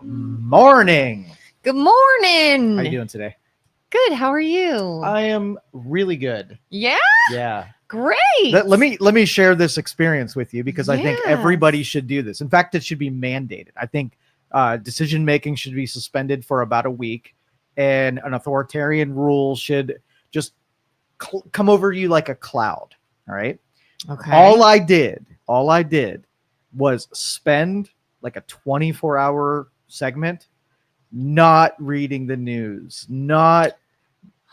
Morning. Good morning. How you doing today? Good. How are you? I am really good. Yeah. Yeah. Great. Let me share this experience with you because I think Yes. everybody should do this. In fact, it should be mandated. I think decision making should be suspended for about a week, and an authoritarian rule should just come over you like a cloud. All right. Okay. All I did was spend like a 24-hour segment not reading the news, not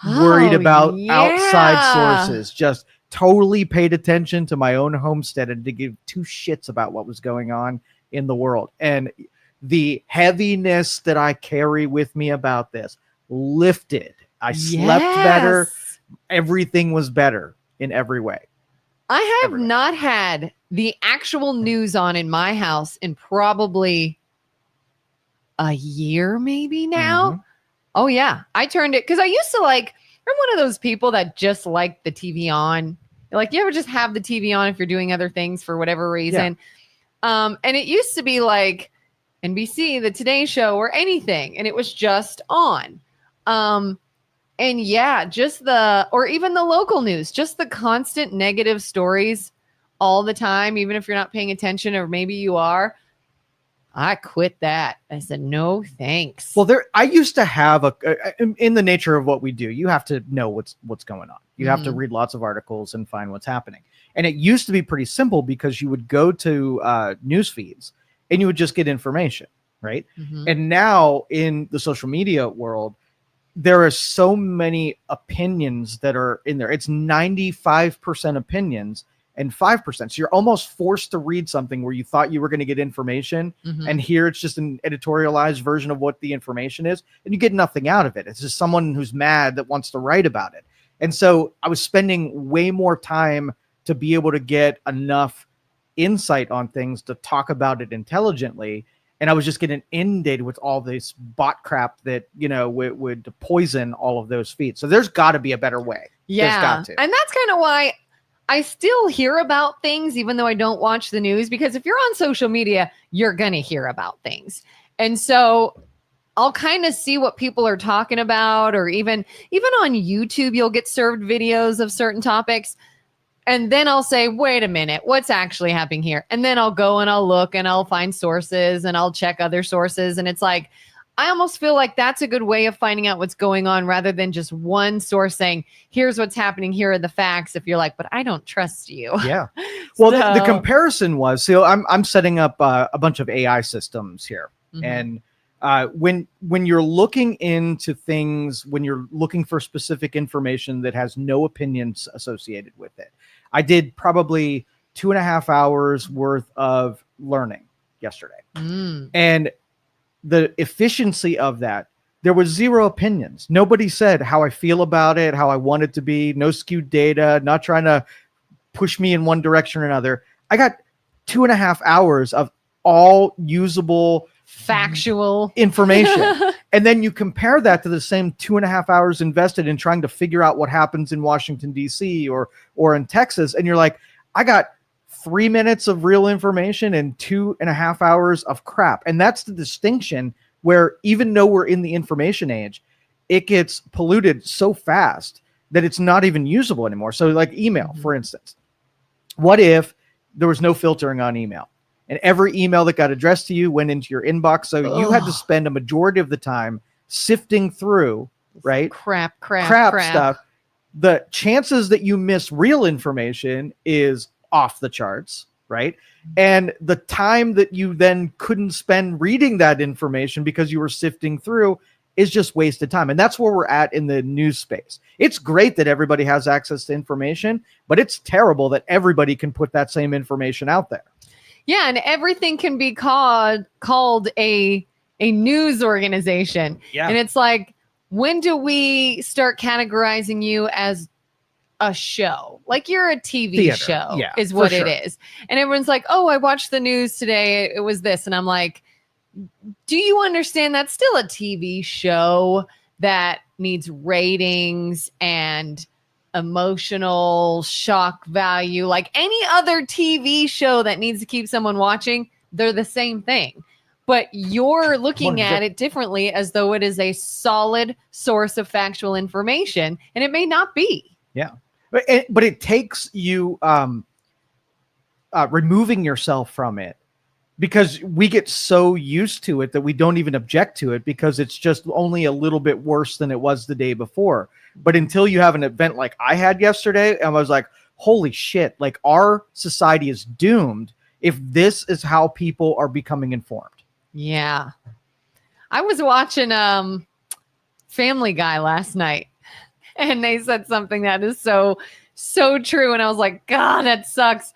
worried about outside sources, just totally paid attention to my own homestead and to give two shits about what was going on in the world. And the heaviness that I carry with me about this lifted. I slept better. Everything was better in every way. I have not had the actual news on in my house in probably a year, maybe now. Mm-hmm. Oh, yeah. I turned it because I used to I'm one of those people that just like the TV on. Like, you ever just have the TV on if you're doing other things for whatever reason? Yeah. And it used to be like NBC, the Today Show, or anything, and it was just on. And yeah, or even the local news, just the constant negative stories all the time, even if you're not paying attention, or maybe you are. I quit that. I said, no, thanks. Well, I used to have in the nature of what we do, you have to know what's going on. You have to read lots of articles and find what's happening. And it used to be pretty simple because you would go to news feeds and you would just get information, right? And now in the social media world, there are so many opinions that are in there. It's 95% opinions and 5%. So you're almost forced to read something where you thought you were going to get information, and here it's just an editorialized version of what the information is, and you get nothing out of it. It's just someone who's mad that wants to write about it. And so I was spending way more time to be able to get enough insight on things to talk about it intelligently. And I was just getting inundated with all this bot crap that, would poison all of those feeds. So there's got to be a better way. Yeah. There's got to. And that's kind of why I still hear about things, even though I don't watch the news, because if you're on social media, you're going to hear about things. And so I'll kind of see what people are talking about, or even on YouTube, you'll get served videos of certain topics. And then I'll say, wait a minute, what's actually happening here? And then I'll go and I'll look and I'll find sources and I'll check other sources. And it's like, I almost feel like that's a good way of finding out what's going on, rather than just one source saying, here's what's happening, here are the facts. If you're like, but I don't trust you. Yeah. Well, the comparison was, so I'm setting up a bunch of AI systems here. And when you're looking into things, when you're looking for specific information that has no opinions associated with it, I did probably 2.5 hours worth of learning yesterday. And the efficiency of that, there was zero opinions. Nobody said how I feel about it, how I want it to be, no skewed data, not trying to push me in one direction or another. I got 2.5 hours of all usable, factual information. And then you compare that to the same 2.5 hours invested in trying to figure out what happens in Washington, D.C. or in Texas. And you're like, I got 3 minutes of real information and 2.5 hours of crap. And that's the distinction, where even though we're in the information age, it gets polluted so fast that it's not even usable anymore. So like email, for instance, what if there was no filtering on email and every email that got addressed to you went into your inbox? So you had to spend a majority of the time sifting through, right? Crap stuff. The chances that you miss real information is off the charts, right? And the time that you then couldn't spend reading that information because you were sifting through is just wasted time. And that's where we're at in the news space. It's great that everybody has access to information, but it's terrible that everybody can put that same information out there. Yeah, and everything can be called a news organization. Yeah. And it's like, when do we start categorizing you as a show? Like, you're a TV show, is what it is. And everyone's like, oh, I watched the news today, it was this. And I'm like, do you understand that's still a TV show that needs ratings and emotional shock value? Like any other TV show that needs to keep someone watching, they're the same thing. but you're looking at it differently as though it is a solid source of factual information, and it may not be. Yeah. But it takes you removing yourself from it, because we get so used to it that we don't even object to it because it's just only a little bit worse than it was the day before. But until you have an event like I had yesterday, I was like, holy shit, like our society is doomed if this is how people are becoming informed. Yeah. I was watching Family Guy last night, and they said something that is so true. And I was like, God, that sucks.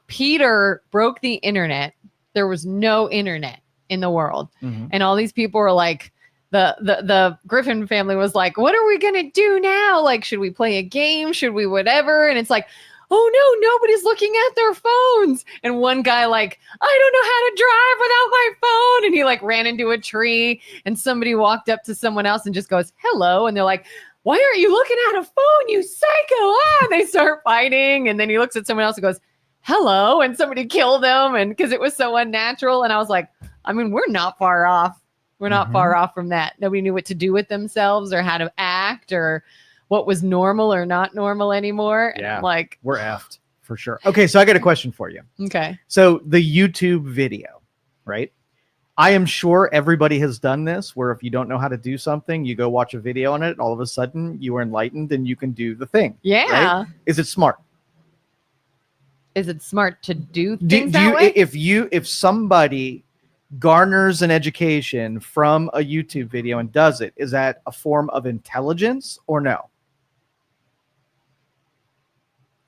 Peter broke the internet. There was no internet in the world. Mm-hmm. And all these people were like, the Griffin family was like, what are we going to do now? Like, should we play a game? Should we whatever? And it's like, oh no, nobody's looking at their phones. And one guy like, I don't know how to drive without my phone. And he like ran into a tree, and somebody walked up to someone else and just goes, hello. And they're like, why aren't you looking at a phone, you psycho? And they start fighting. And then he looks at someone else and goes, hello. And somebody killed him. And because it was so unnatural. And I was like, I mean, we're not far off. We're not far off from that. Nobody knew what to do with themselves or how to act or what was normal or not normal anymore. And yeah, I'm like, we're effed for sure. Okay, so I got a question for you. Okay. So the YouTube video, right? I am sure everybody has done this, where if you don't know how to do something, you go watch a video on it. All of a sudden, you are enlightened and you can do the thing. Yeah. Right? Is it smart? Is it smart to do things that way? If somebody garners an education from a YouTube video and does it, is that a form of intelligence or no?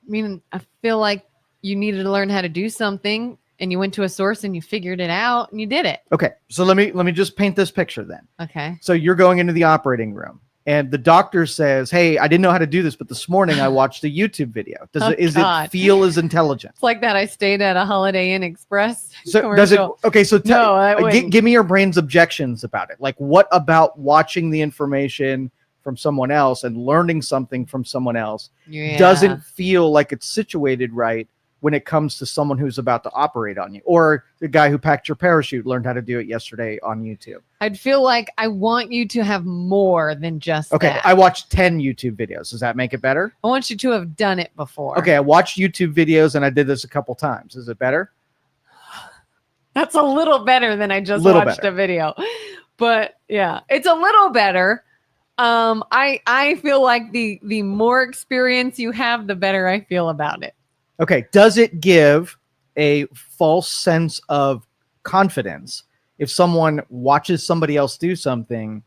I mean, I feel like you needed to learn how to do something, and you went to a source and you figured it out and you did it. Okay, so let me just paint this picture then. Okay. So you're going into the operating room, and the doctor says, "Hey, I didn't know how to do this, but this morning I watched a YouTube video. Is it feel as intelligent?" It's like that. I stayed at a Holiday Inn Express. So commercial. Does it? Okay, so give me your brain's objections about it. Like, what about watching the information from someone else and learning something from someone else doesn't feel like it's situated right when it comes to someone who's about to operate on you, or the guy who packed your parachute learned how to do it yesterday on YouTube? I'd feel like I want you to have more than just that. I watched 10 YouTube videos. Does that make it better? I want you to have done it before. Okay, I watched YouTube videos and I did this a couple times. Is it better? That's a little better than I just watched a video. But yeah, it's a little better. I feel like the more experience you have, the better I feel about it. Okay. Does it give a false sense of confidence if someone watches somebody else do something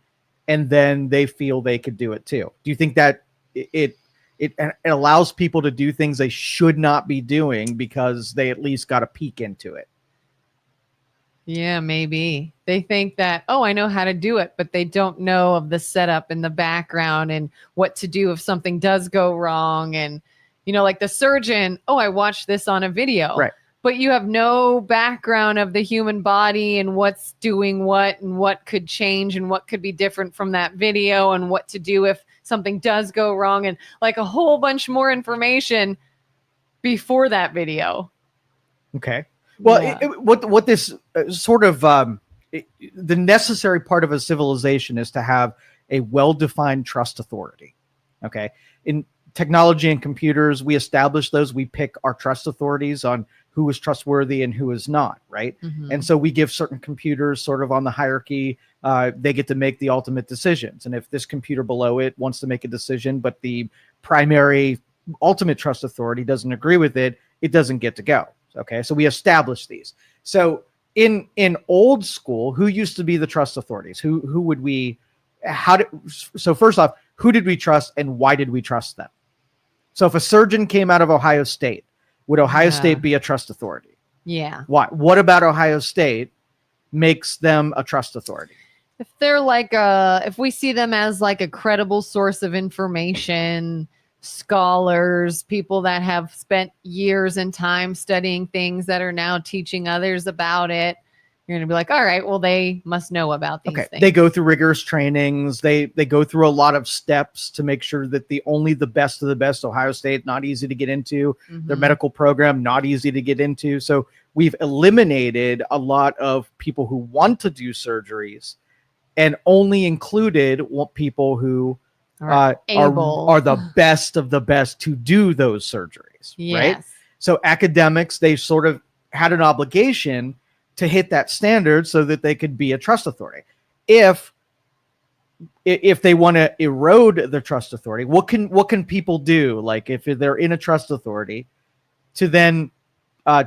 and then they feel they could do it too? Do you think that it allows people to do things they should not be doing because they at least got a peek into it? Yeah, maybe. They think that, oh, I know how to do it, but they don't know of the setup and the background and what to do if something does go wrong. And, you know, like the surgeon, oh, I watched this on a video. Right. But you have no background of the human body and what's doing what and what could change and what could be different from that video and what to do if something does go wrong, and like a whole bunch more information before that video. Okay. Well, what this sort of the necessary part of a civilization is to have a well-defined trust authority. Okay. In technology and computers, we establish those. We pick our trust authorities on who is trustworthy and who is not, right? Mm-hmm. And so we give certain computers sort of on the hierarchy, they get to make the ultimate decisions. And if this computer below it wants to make a decision, but the primary ultimate trust authority doesn't agree with it, it doesn't get to go. Okay, so we establish these. So in old school, who used to be the trust authorities? Who would we? So first off, who did we trust and why did we trust them? So if a surgeon came out of Ohio State, would Ohio State be a trust authority? Yeah. Why? What about Ohio State makes them a trust authority? If they're like if we see them as like a credible source of information, scholars, people that have spent years and time studying things that are now teaching others about it, you're going to be like, all right, well, they must know about these things. They go through rigorous trainings. They go through a lot of steps to make sure that only the best of the best. Ohio State, not easy to get into. Mm-hmm. Their medical program, not easy to get into. So we've eliminated a lot of people who want to do surgeries and only included people who able. are the best of the best to do those surgeries, right? Yes. So academics, they sort of had an obligation to hit that standard so that they could be a trust authority. If they want to erode the trust authority, what can people do? Like if they're in a trust authority, to then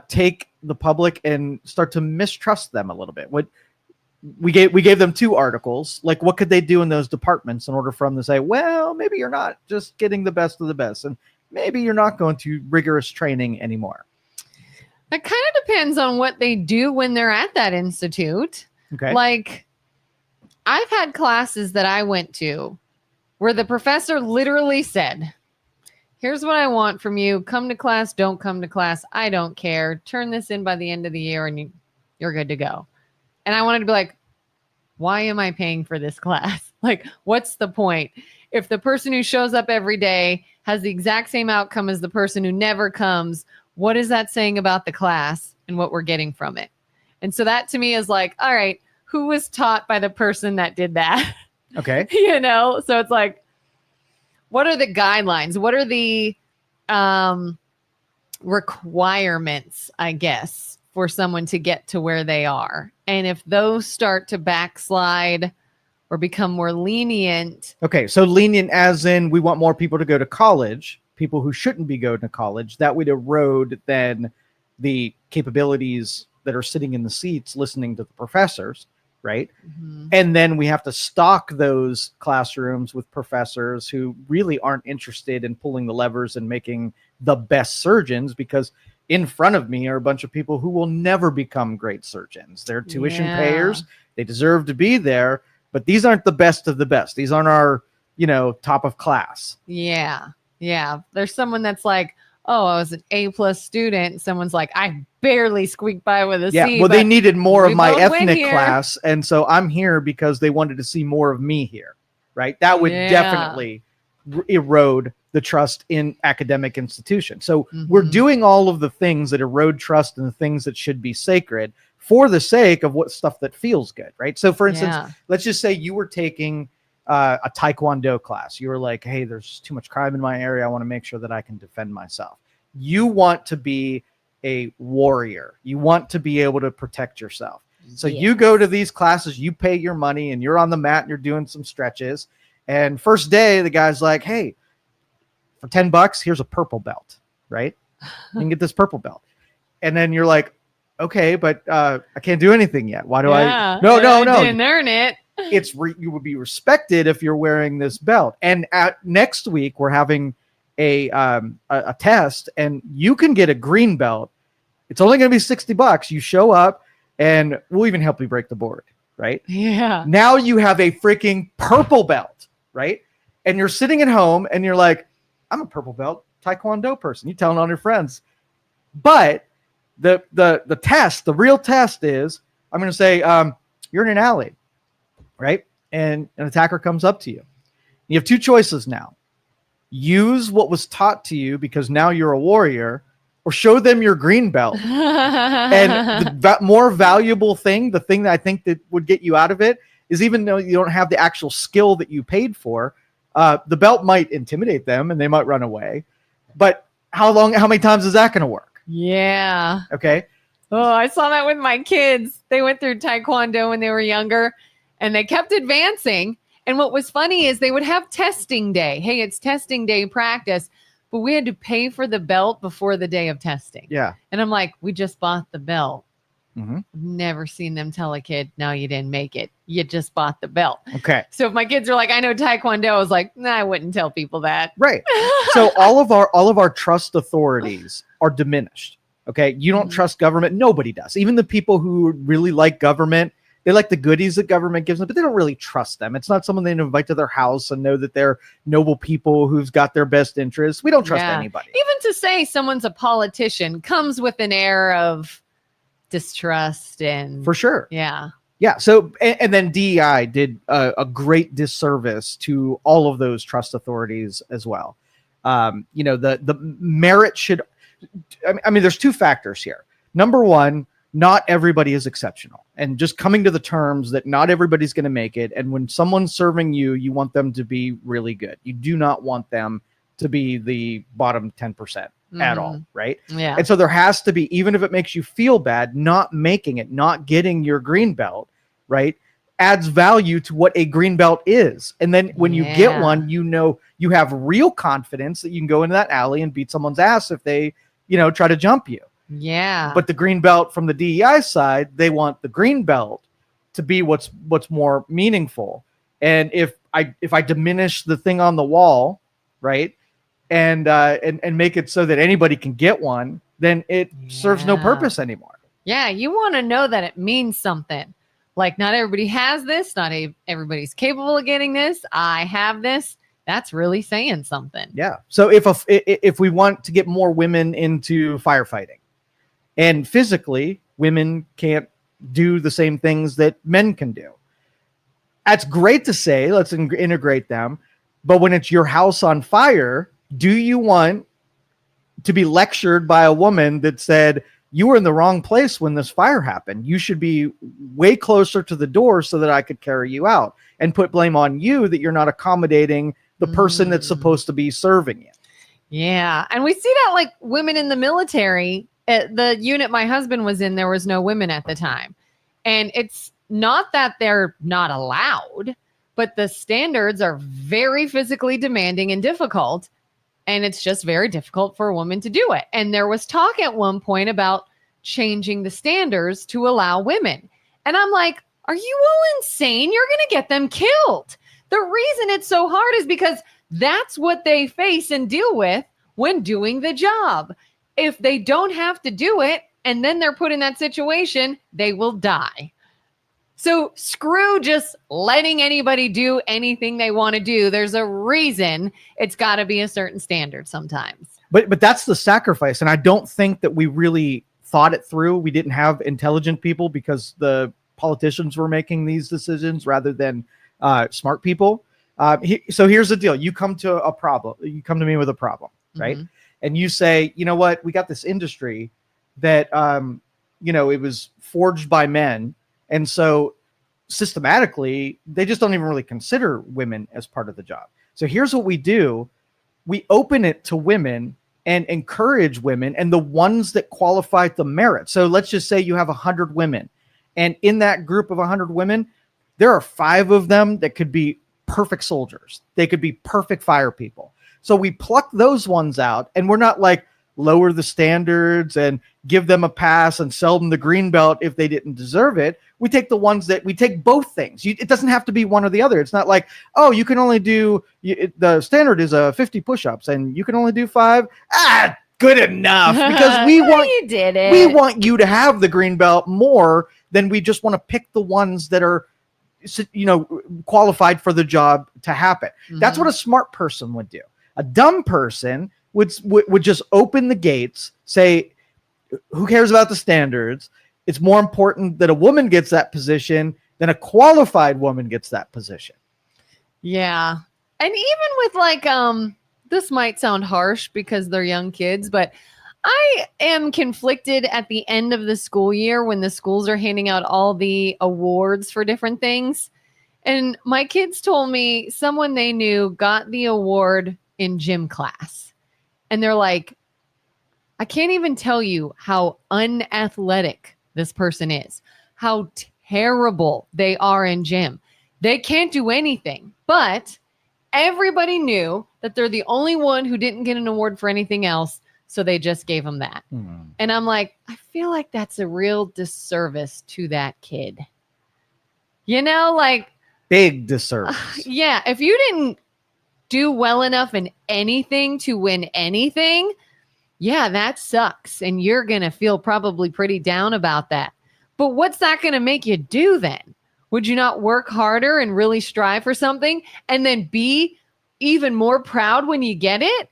take the public and start to mistrust them a little bit. What we gave them 2 articles. Like, what could they do in those departments in order for them to say, well, maybe you're not just getting the best of the best, and maybe you're not going to rigorous training anymore. That kind of depends on what they do when they're at that institute. Okay. Like, I've had classes that I went to where the professor literally said, here's what I want from you. Come to class, don't come to class. I don't care. Turn this in by the end of the year and you're good to go. And I wanted to be like, why am I paying for this class? Like, what's the point? If the person who shows up every day has the exact same outcome as the person who never comes, what is that saying about the class and what we're getting from it? And so that to me is like, all right, who was taught by the person that did that? Okay. So it's like, what are the guidelines? What are the requirements, I guess, for someone to get to where they are? And if those start to backslide or become more lenient. Okay. So lenient as in we want more people to go to college, people who shouldn't be going to college. That would erode then the capabilities that are sitting in the seats listening to the professors. Right. Mm-hmm. And then we have to stock those classrooms with professors who really aren't interested in pulling the levers and making the best surgeons, because in front of me are a bunch of people who will never become great surgeons. They're tuition payers. They deserve to be there, but these aren't the best of the best. These aren't our, top of class. Yeah. Yeah. There's someone that's like, oh, I was an A+ student. Someone's like, I barely squeaked by with a C. Yeah, well, they needed more of my ethnic class, and so I'm here because they wanted to see more of me here, right? That would definitely erode the trust in academic institutions. So we're doing all of the things that erode trust and the things that should be sacred for the sake of what stuff that feels good, right? So, for instance, let's just say you were taking a Taekwondo class. You were like, hey, there's too much crime in my area. I want to make sure that I can defend myself. You want to be a warrior. You want to be able to protect yourself. So you go to these classes, you pay your money, and you're on the mat and you're doing some stretches. And first day, the guy's like, hey, for $10, here's a purple belt, right? You can get this purple belt. And then you're like, okay, but I can't do anything yet. Why do I? No. I didn't earn it. You would be respected if you're wearing this belt. And next week we're having a test, and you can get a green belt. It's only going to be $60. You show up, and we'll even help you break the board, right? Yeah. Now you have a freaking purple belt, right? And you're sitting at home, and you're like, I'm a purple belt Taekwondo person. You telling all your friends, but the test, the real test is, I'm going to say, you're in an alley. Right? And an attacker comes up to you. You have 2 choices now. Use what was taught to you because now you're a warrior, or show them your green belt. And the more valuable thing, the thing that I think that would get you out of it, is even though you don't have the actual skill that you paid for, the belt might intimidate them and they might run away. But how many times is that going to work? Yeah. Okay. Oh, I saw that with my kids. They went through Taekwondo when they were younger. And they kept advancing. And what was funny is they would have testing day. Hey, it's testing day practice. But we had to pay for the belt before the day of testing. Yeah. And I'm like, we just bought the belt. Mm-hmm. I've never seen them tell a kid, no, you didn't make it. You just bought the belt. Okay. So if my kids are like, I know Taekwondo, I was like, nah, I wouldn't tell people that. Right. So all of our trust authorities are diminished. Okay. You don't trust government. Nobody does. Even the people who really like government, they like the goodies that government gives them, but they don't really trust them. It's not someone they invite to their house and know that they're noble people who's got their best interests. We don't trust anybody. Even to say someone's a politician comes with an air of distrust and for sure. Yeah. Yeah. So, and then DEI did a great disservice to all of those trust authorities as well. The merit should, I mean, there's 2 factors here. number one, not everybody is exceptional, and just coming to the terms that not everybody's going to make it. And when someone's serving you, you want them to be really good. You do not want them to be the bottom 10% at all, right? Yeah. And so there has to be, even if it makes you feel bad, not making it, not getting your green belt, right, adds value to what a green belt is. And then when you get one, you know, you have real confidence that you can go into that alley and beat someone's ass if they, you know, try to jump you. Yeah. But the green belt from the DEI side, they want the green belt to be what's more meaningful. And if I diminish the thing on the wall, right, and make it so that anybody can get one, then it serves no purpose anymore. Yeah, you want to know that it means something. Like, not everybody has this, not everybody's capable of getting this. I have this. That's really saying something. Yeah. So if we want to get more women into firefighting, and physically women can't do the same things that men can do, that's great to say, let's integrate them. But when it's your house on fire, do you want to be lectured by a woman that said, you were in the wrong place when this fire happened? You should be way closer to the door so that I could carry you out, and put blame on you that you're not accommodating the person that's supposed to be serving you. Yeah. And we see that, like, women in the military. At the unit my husband was in, there was no women at the time. And it's not that they're not allowed, but the standards are very physically demanding and difficult. And it's just very difficult for a woman to do it. And there was talk at one point about changing the standards to allow women. And I'm like, are you all insane? You're going to get them killed. The reason it's so hard is because that's what they face and deal with when doing the job. If they don't have to do it, and then they're put in that situation, they will die. So screw just letting anybody do anything they want to do. There's a reason it's got to be a certain standard sometimes. But that's the sacrifice. And I don't think that we really thought it through. We didn't have intelligent people because the politicians were making these decisions rather than smart people. So here's the deal. You come to a problem. You come to me with a problem, right? Mm-hmm. And you say, you know what? We got this industry that, you know, it was forged by men. And so systematically, they just don't even really consider women as part of the job. So here's what we do. We open it to women and encourage women, and the ones that qualify the merit. So let's just say you have 100 women. And in that group of 100 women, there are 5 of them that could be perfect soldiers. They could be perfect fire people. So we pluck those ones out, and we're not like lower the standards and give them a pass and sell them the green belt if they didn't deserve it. We take the ones that we take both things. It doesn't have to be one or the other. It's not like, oh, you can only do the standard is 50 push-ups and you can only do 5. Good enough, because we want you did it. We want you to have the green belt more than we just want to pick the ones that are, you know, qualified for the job to happen. Mm-hmm. That's what a smart person would do. A dumb person would just open the gates, say, who cares about the standards? It's more important that a woman gets that position than a qualified woman gets that position. Yeah. And even with like, this might sound harsh because they're young kids, but I am conflicted at the end of the school year when the schools are handing out all the awards for different things. And my kids told me someone they knew got the award in gym class. And they're like, I can't even tell you how unathletic this person is, how terrible they are in gym. They can't do anything, but everybody knew that they're the only one who didn't get an award for anything else. So they just gave them that. And I'm like, I feel like that's a real disservice to that kid. You know, like big disservice. Yeah. If you didn't do well enough in anything to win anything, yeah, that sucks. And you're going to feel probably pretty down about that. But what's that going to make you do then? Would you not work harder and really strive for something and then be even more proud when you get it?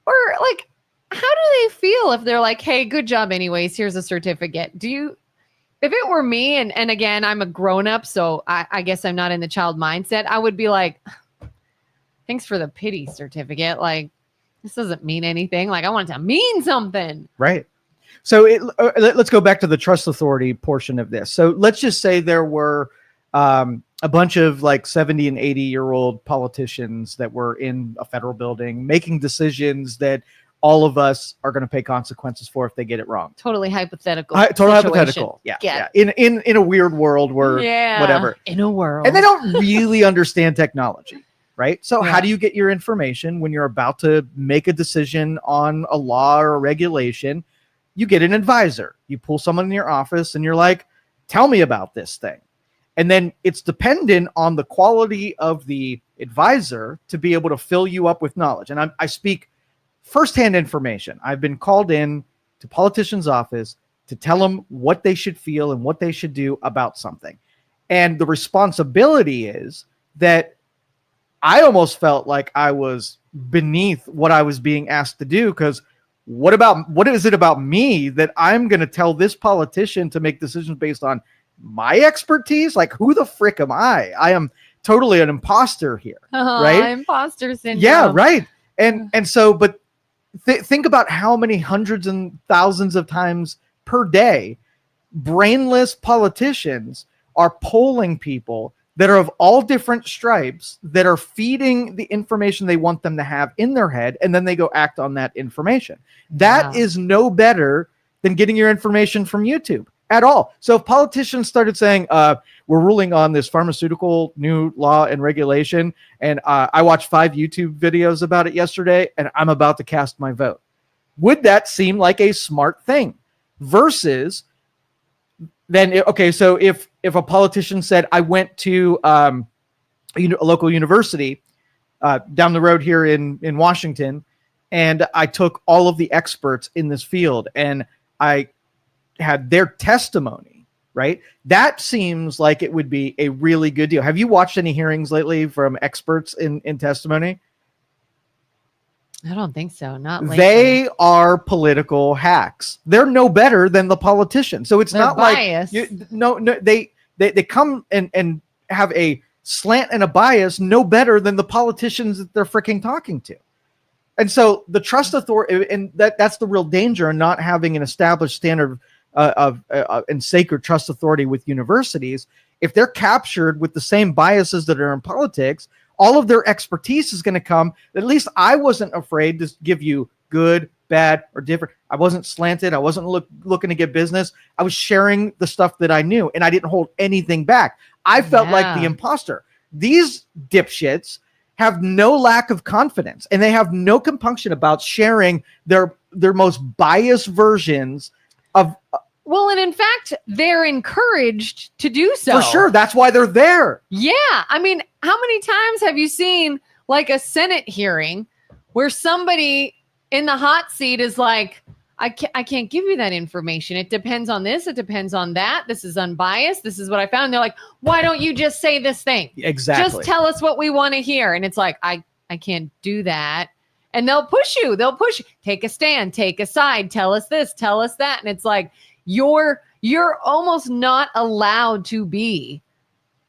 Or like, how do they feel if they're like, hey, good job anyways, here's a certificate? If it were me, and again, I'm a grown-up, so I guess I'm not in the child mindset, I would be like, thanks for the pity certificate. Like, this doesn't mean anything. Like, I want it to mean something. Right. So let's go back to the trust authority portion of this. So let's just say there were a bunch of like 70 and 80-year-old politicians that were in a federal building making decisions that all of us are going to pay consequences for if they get it wrong. Totally hypothetical. Total hypothetical. Yeah. In a weird world where whatever. In a world. And they don't really understand technology, right? So how do you get your information when you're about to make a decision on a law or a regulation? You get an advisor. You pull someone in your office and you're like, tell me about this thing. And then it's dependent on the quality of the advisor to be able to fill you up with knowledge. And I speak firsthand information. I've been called in to politicians' office to tell them what they should feel and what they should do about something. And the responsibility is that I almost felt like I was beneath what I was being asked to do, because what is it about me that I'm going to tell this politician to make decisions based on my expertise? Like, who the frick am I? I am totally an imposter here, right? Imposter syndrome. Yeah, right. And so, but think about how many hundreds and thousands of times per day brainless politicians are polling people that are of all different stripes, that are feeding the information they want them to have in their head, and then they go act on that information. That is no better than getting your information from YouTube at all. So if politicians started saying, we're ruling on this pharmaceutical new law and regulation, and I watched 5 YouTube videos about it yesterday, and I'm about to cast my vote, would that seem like a smart thing? Versus then, so if a politician said, I went to a local university down the road here in Washington, and I took all of the experts in this field, and I had their testimony, right? That seems like it would be a really good deal. Have you watched any hearings lately from experts in testimony? I don't think so. Not lately. They are political hacks. They're no better than the politician. So it's not biased. Like they come and have a slant and a bias no better than the politicians that they're freaking talking to. And so the trust authority, and that's the real danger in not having an established standard of sacred trust authority with universities. If they're captured with the same biases that are in politics, all of their expertise is going to come. At least I wasn't afraid to give you good, bad, or different. I wasn't slanted. I wasn't looking to get business. I was sharing the stuff that I knew, and I didn't hold anything back. I felt like the imposter. These dipshits have no lack of confidence, and they have no compunction about sharing their most biased versions of. Well, and in fact, they're encouraged to do so. For sure. That's why they're there. Yeah. I mean, how many times have you seen like a Senate hearing where somebody in the hot seat is like, I can't give you that information. It depends on this. It depends on that. This is unbiased. This is what I found. And they're like, why don't you just say this thing? Exactly. Just tell us what we want to hear. And it's like, I can't do that. And they'll push you. They'll push you. Take a stand. Take a side. Tell us this. Tell us that. And it's like, you're almost not allowed to be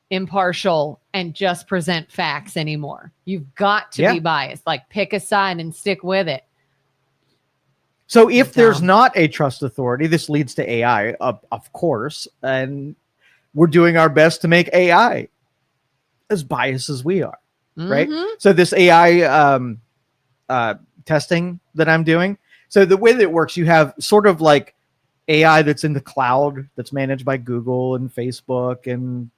impartial and just present facts anymore. You've got to be biased. Like, pick a side and stick with it. So if there's not a trust authority, this leads to AI, of course, and we're doing our best to make AI as biased as we are, right? So this AI testing that I'm doing, so the way that it works, you have sort of like AI that's in the cloud that's managed by Google and Facebook and,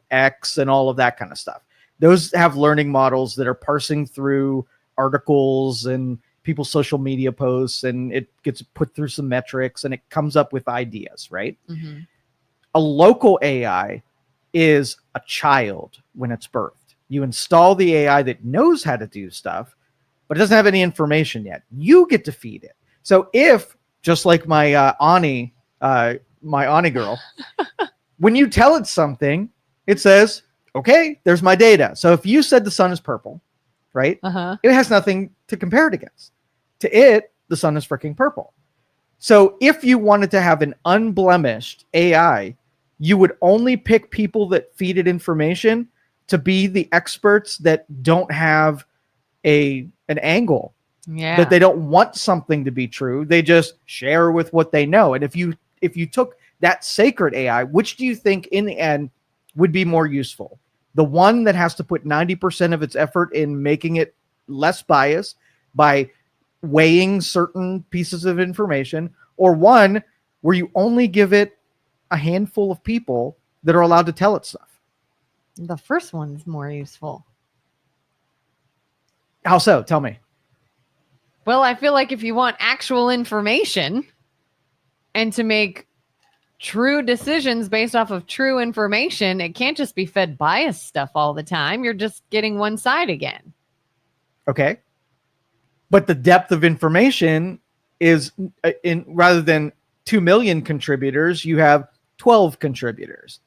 X and all of that kind of stuff. Those have learning models that are parsing through articles and people's social media posts, and it gets put through some metrics and it comes up with ideas, right? A local AI is a child when it's birthed. You install the AI that knows how to do stuff, but it doesn't have any information yet. You get to feed it. So if, just like my Ani girl, when you tell it something, it says, okay, there's my data. So if you said the sun is purple, right? It has nothing to compare it against. To it, the sun is freaking purple. So if you wanted to have an unblemished AI, you would only pick people that feed it information to be the experts that don't have an angle Yeah. that they don't want something to be true. They just share with what they know. And if you took that sacred AI, which do you think in the end would be more useful? The one that has to put 90% of its effort in making it less biased by weighing certain pieces of information, or one where you only give it a handful of people that are allowed to tell it stuff? The first one's more useful. How so? Tell me. Well, I feel like if you want actual information and to make true decisions based off of true information, it can't just be fed biased stuff all the time. You're just getting one side again. Okay. But the depth of information is in rather than 2 million contributors, you have 12 contributors.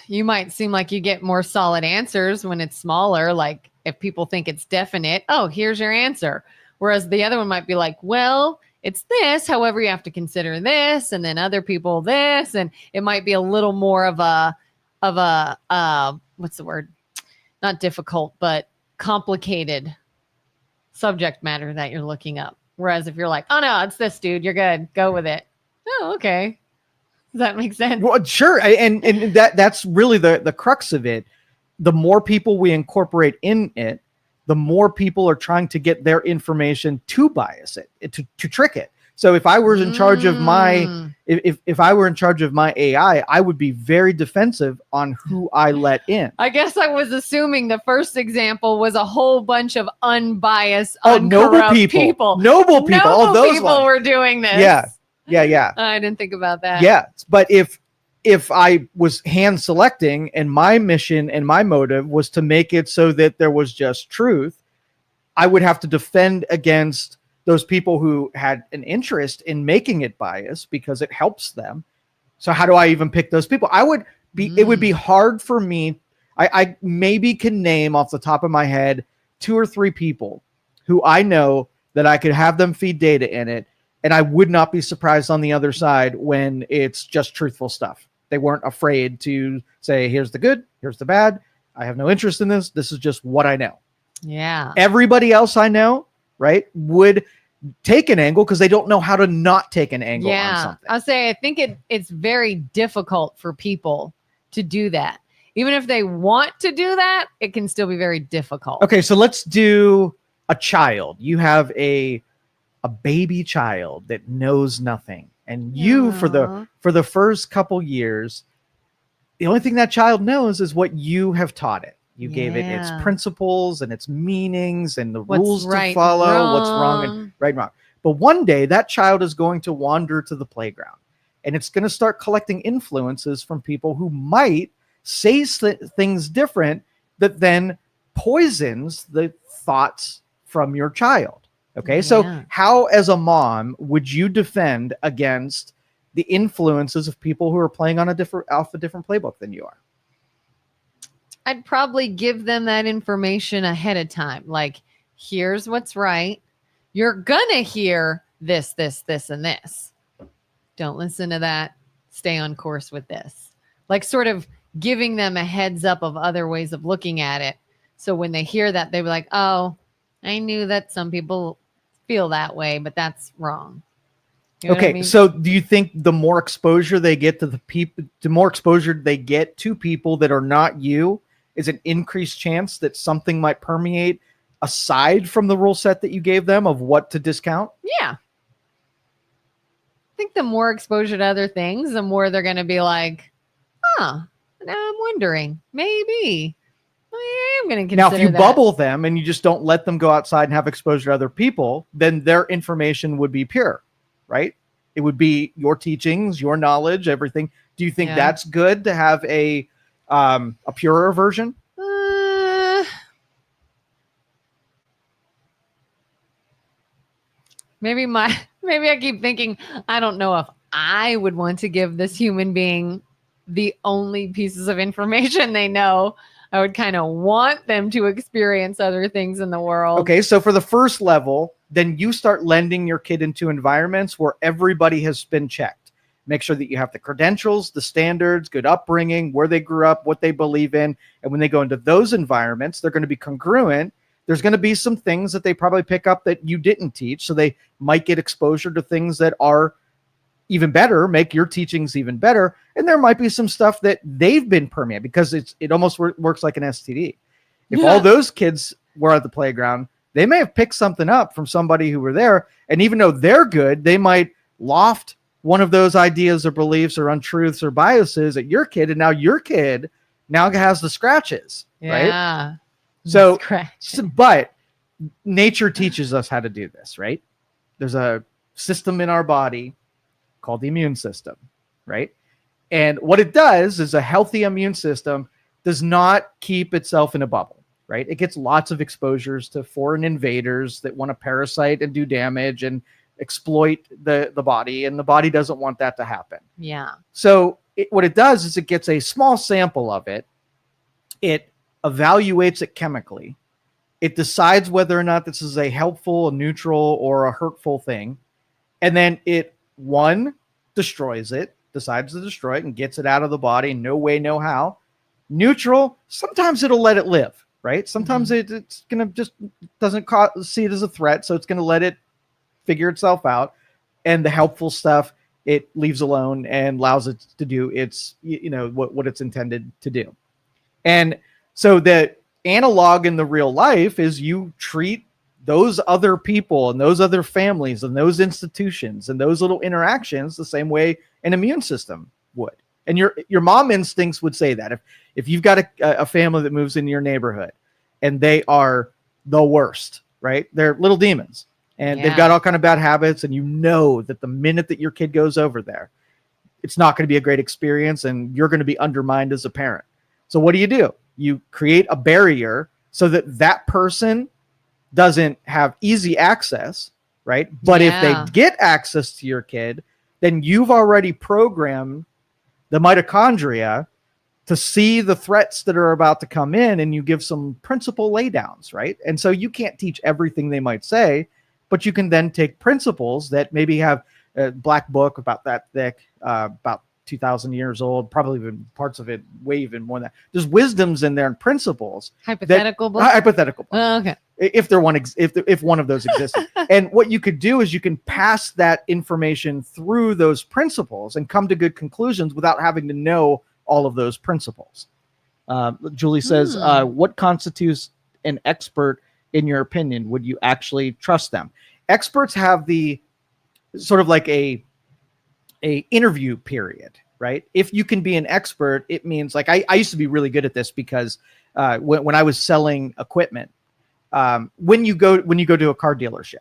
You might seem like you get more solid answers when it's smaller. Like if people think it's definite, oh, here's your answer. Whereas the other one might be like, well, it's this. However, you have to consider this, and then other people this, and it might be a little more of a what's the word? Not difficult, but complicated subject matter that you're looking up. Whereas if you're like, oh no, it's this dude, you're good, go with it. Oh, okay. Does that make sense? Well, sure. And that's really the crux of it. The more people we incorporate in it, the more people are trying to get their information to bias it, to trick it. So if I were in charge of my, if I were in charge of my AI, I would be very defensive on who I let in. I guess I was assuming the first example was a whole bunch of unbiased, noble people. Noble those people ones were doing this. Yeah. I didn't think about that. Yeah, but if I was hand selecting and my mission and my motive was to make it so that there was just truth, I would have to defend against those people who had an interest in making it biased because it helps them. So how do I even pick those people? It would be hard for me. I maybe can name off the top of my head 2 or 3 people who I know that I could have them feed data in it, and I would not be surprised on the other side when it's just truthful stuff. They weren't afraid to say, here's the good, here's the bad. I have no interest in this. This is just what I know. Yeah. Everybody else I know, right, would take an angle because they don't know how to not take an angle on something. I'll say I think it's very difficult for people to do that. Even if they want to do that, it can still be very difficult. Okay, so let's do a child. You have a baby child that knows nothing, and you for the first couple years, the only thing that child knows is what you have taught it. You gave it its principles and its meanings and the rules to follow, what's wrong and right and wrong. But one day that child is going to wander to the playground, and it's going to start collecting influences from people who might say things different that then poisons the thoughts from your child. Okay, so how, as a mom, would you defend against the influences of people who are playing on a different playbook than you are? I'd probably give them that information ahead of time. Like, here's what's right. You're gonna hear this, this, this, and this. Don't listen to that. Stay on course with this. Like, sort of giving them a heads up of other ways of looking at it. So when they hear that, they'll be like, oh, I knew that some people feel that way, but that's wrong. You know what I mean? So do you think the more exposure they get to the people, the more exposure they get to people that are not you, is an increased chance that something might permeate aside from the rule set that you gave them of what to discount? Yeah. I think the more exposure to other things, the more they're going to be like, now I'm wondering, maybe I am going to consider Now, if you that. bubble them and you just don't let them go outside and have exposure to other people, then their information would be pure, right? It would be your teachings, your knowledge, everything. Do you think that's good to have a purer version? Maybe I keep thinking, I don't know if I would want to give this human being the only pieces of information they know. I would kind of want them to experience other things in the world. Okay, so for the first level, then you start lending your kid into environments where everybody has been checked. Make sure that you have the credentials, the standards, good upbringing, where they grew up, what they believe in. And when they go into those environments, they're going to be congruent. There's going to be some things that they probably pick up that you didn't teach. So they might get exposure to things that are even better, make your teachings even better. And there might be some stuff that they've been permeated, because it almost works like an STD. If all those kids were at the playground, they may have picked something up from somebody who were there. And even though they're good, they might loft one of those ideas or beliefs or untruths or biases at your kid. And now your kid now has the scratches, right? So, but nature teaches us how to do this, right? There's a system in our body called the immune system, right? And what it does is a healthy immune system does not keep itself in a bubble. Right? It gets lots of exposures to foreign invaders that want to parasite and do damage and exploit the body, and the body doesn't want that to happen. Yeah. So what it does is it gets a small sample of it. It evaluates it chemically. It decides whether or not this is a helpful, a neutral, or a hurtful thing. And then it, destroys it, decides to destroy it and gets it out of the body. No way, no how. Neutral, sometimes it'll let it live. Right? Sometimes it's going to just doesn't see it as a threat. So it's going to let it figure itself out. And the helpful stuff, it leaves alone and allows it to do its, what it's intended to do. And so the analog in the real life is you treat those other people and those other families and those institutions and those little interactions the same way an immune system would. And your mom instincts would say that if you've got a family that moves into your neighborhood and they are the worst, right? They're little demons and they've got all kind of bad habits, and you know that the minute that your kid goes over there, it's not going to be a great experience and you're going to be undermined as a parent. So what do? You create a barrier so that that person doesn't have easy access, right? But if they get access to your kid, then you've already programmed the mitochondria to see the threats that are about to come in, and you give some principle laydowns, right? And so you can't teach everything they might say, but you can then take principles that maybe have a black book about that thick, about 2,000 years old, probably even parts of it way even more than that. There's wisdoms in there and principles. Hypothetical book? Hypothetical book. Oh, okay. If one of those exists. And what you could do is you can pass that information through those principles and come to good conclusions without having to know all of those principles. Julie says, what constitutes an expert in your opinion? Would you actually trust them? Experts have the sort of like a interview period, right? If you can be an expert, it means like I used to be really good at this because when I was selling equipment, when you go to a car dealership,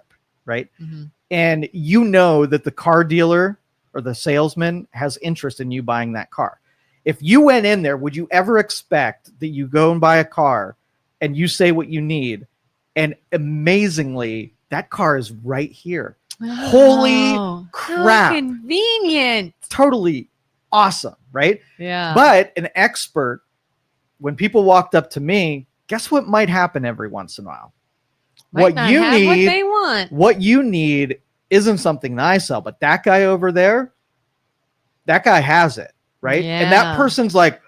right? Mm-hmm. And you know that the car dealer or the salesman has interest in you buying that car. If you went in there, would you ever expect that you go and buy a car and you say what you need, and amazingly that car is right here? Holy crap. So convenient. Totally awesome, right? Yeah. But an expert, when people walked up to me, guess what might happen every once in a while? What you need isn't something that I sell, but that guy over there, that guy has it, right? Yeah. And that person's like,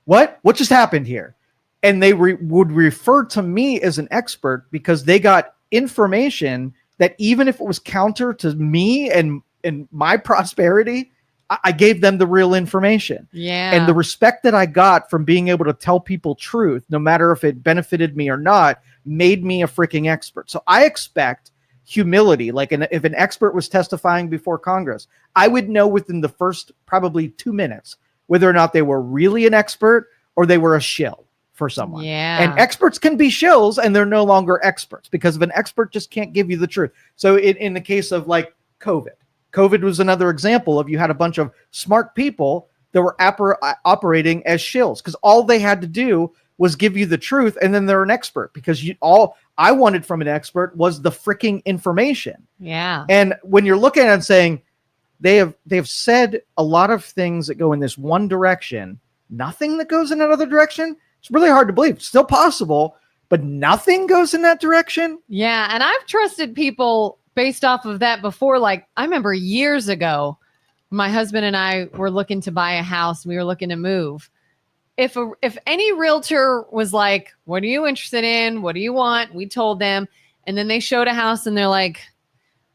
what just happened here? And they would refer to me as an expert because they got information that even if it was counter to me and my prosperity, I gave them the real information. Yeah. And the respect that I got from being able to tell people truth, no matter if it benefited me or not, made me a freaking expert. So I expect humility. Like if an expert was testifying before Congress, I would know within the first probably 2 minutes whether or not they were really an expert or they were a shill for someone. Yeah. And experts can be shills and they're no longer experts because of an expert just can't give you the truth. So in the case of like COVID was another example of you had a bunch of smart people that were operating as shills because all they had to do was give you the truth, and then they're an expert because all I wanted from an expert was the freaking information. Yeah. And when you're looking at it and saying they have said a lot of things that go in this one direction, nothing that goes in another direction, it's really hard to believe. It's still possible, but nothing goes in that direction. Yeah, and I've trusted people based off of that before. Like I remember years ago, my husband and I were looking to buy a house. We were looking to move. if any realtor was like, what are you interested in? What do you want? We told them. And then they showed a house and they're like,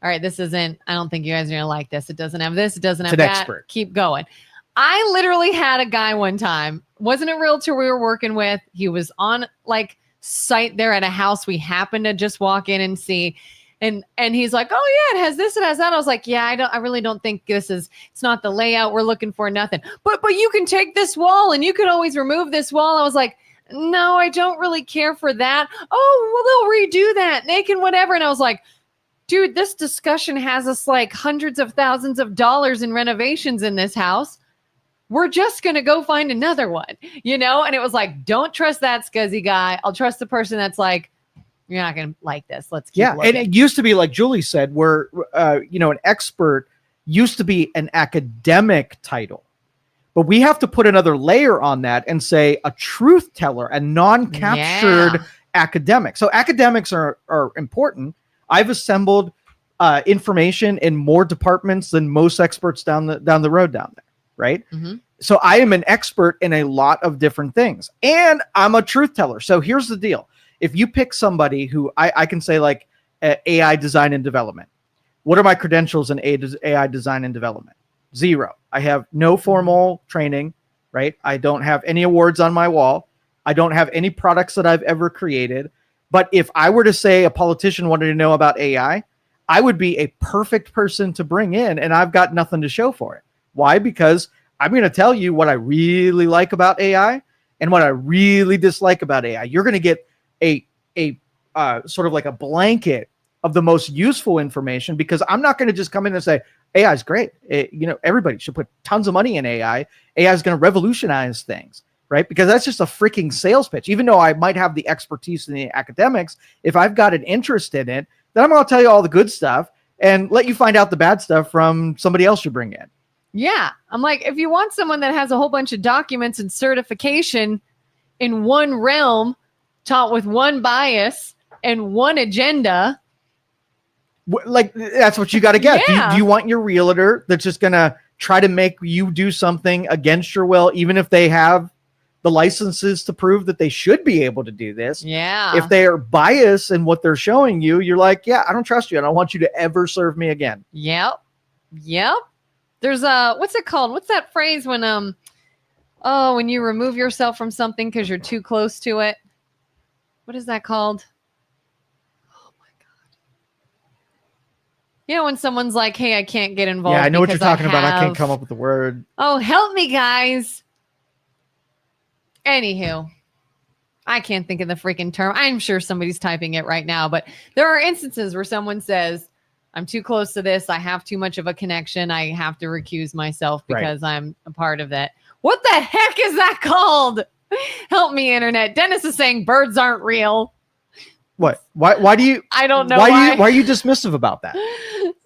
all right, I don't think you guys are going to like this. It doesn't have this. It doesn't have that. Expert. Keep going. I literally had a guy one time, wasn't a realtor we were working with. He was on like site there at a house we happened to just walk in and see. And he's like, oh yeah, it has this, it has that. I was like, yeah, I really don't think it's not the layout we're looking for, nothing. But you can take this wall and you can always remove this wall. I was like, no, I don't really care for that. Oh, well, they'll redo that. They can whatever. And I was like, dude, this discussion has us like hundreds of thousands of dollars in renovations in this house. We're just going to go find another one, And it was like, don't trust that scuzzy guy. I'll trust the person that's like, you're not going to like this. Let's keep looking. And it used to be like Julie said, where, an expert used to be an academic title. But we have to put another layer on that and say a truth teller, a non-captured academic. So academics are important. I've assembled information in more departments than most experts down the road down there, right? Mm-hmm. So I am an expert in a lot of different things, and I'm a truth teller. So here's the deal. If you pick somebody who I can say like AI design and development, what are my credentials in AI design and development? 0. I have no formal training, right? I don't have any awards on my wall. I don't have any products that I've ever created. But if I were to say a politician wanted to know about AI, I would be a perfect person to bring in, and I've got nothing to show for it. Why? Because I'm going to tell you what I really like about AI and what I really dislike about AI. You're going to get a sort of like a blanket of the most useful information, because I'm not going to just come in and say AI is great. Everybody should put tons of money in AI. AI is going to revolutionize things, right? Because that's just a freaking sales pitch. Even though I might have the expertise in the academics, if I've got an interest in it, then I'm going to tell you all the good stuff and let you find out the bad stuff from somebody else you bring in. Yeah. I'm like, if you want someone that has a whole bunch of documents and certification in one realm, taught with one bias and one agenda, like that's what you got to get. Yeah. Do you want your realtor that's just going to try to make you do something against your will, even if they have the licenses to prove that they should be able to do this? Yeah. If they are biased in what they're showing you, you're like, yeah, I don't trust you. I don't want you to ever serve me again. Yep. There's what's it called? What's that phrase when when you remove yourself from something because you're too close to it? What is that called? Oh my God. When someone's like, hey, I can't get involved. Yeah, I know what you're talking about. I can't come up with the word. Oh, help me, guys. Anywho, I can't think of the freaking term. I'm sure somebody's typing it right now, but there are instances where someone says, I'm too close to this. I have too much of a connection. I have to recuse myself because I'm a part of that. What the heck is that called? Help me, internet. Dennis is saying birds aren't real. What? Why do you? I don't know. Why are you dismissive about that?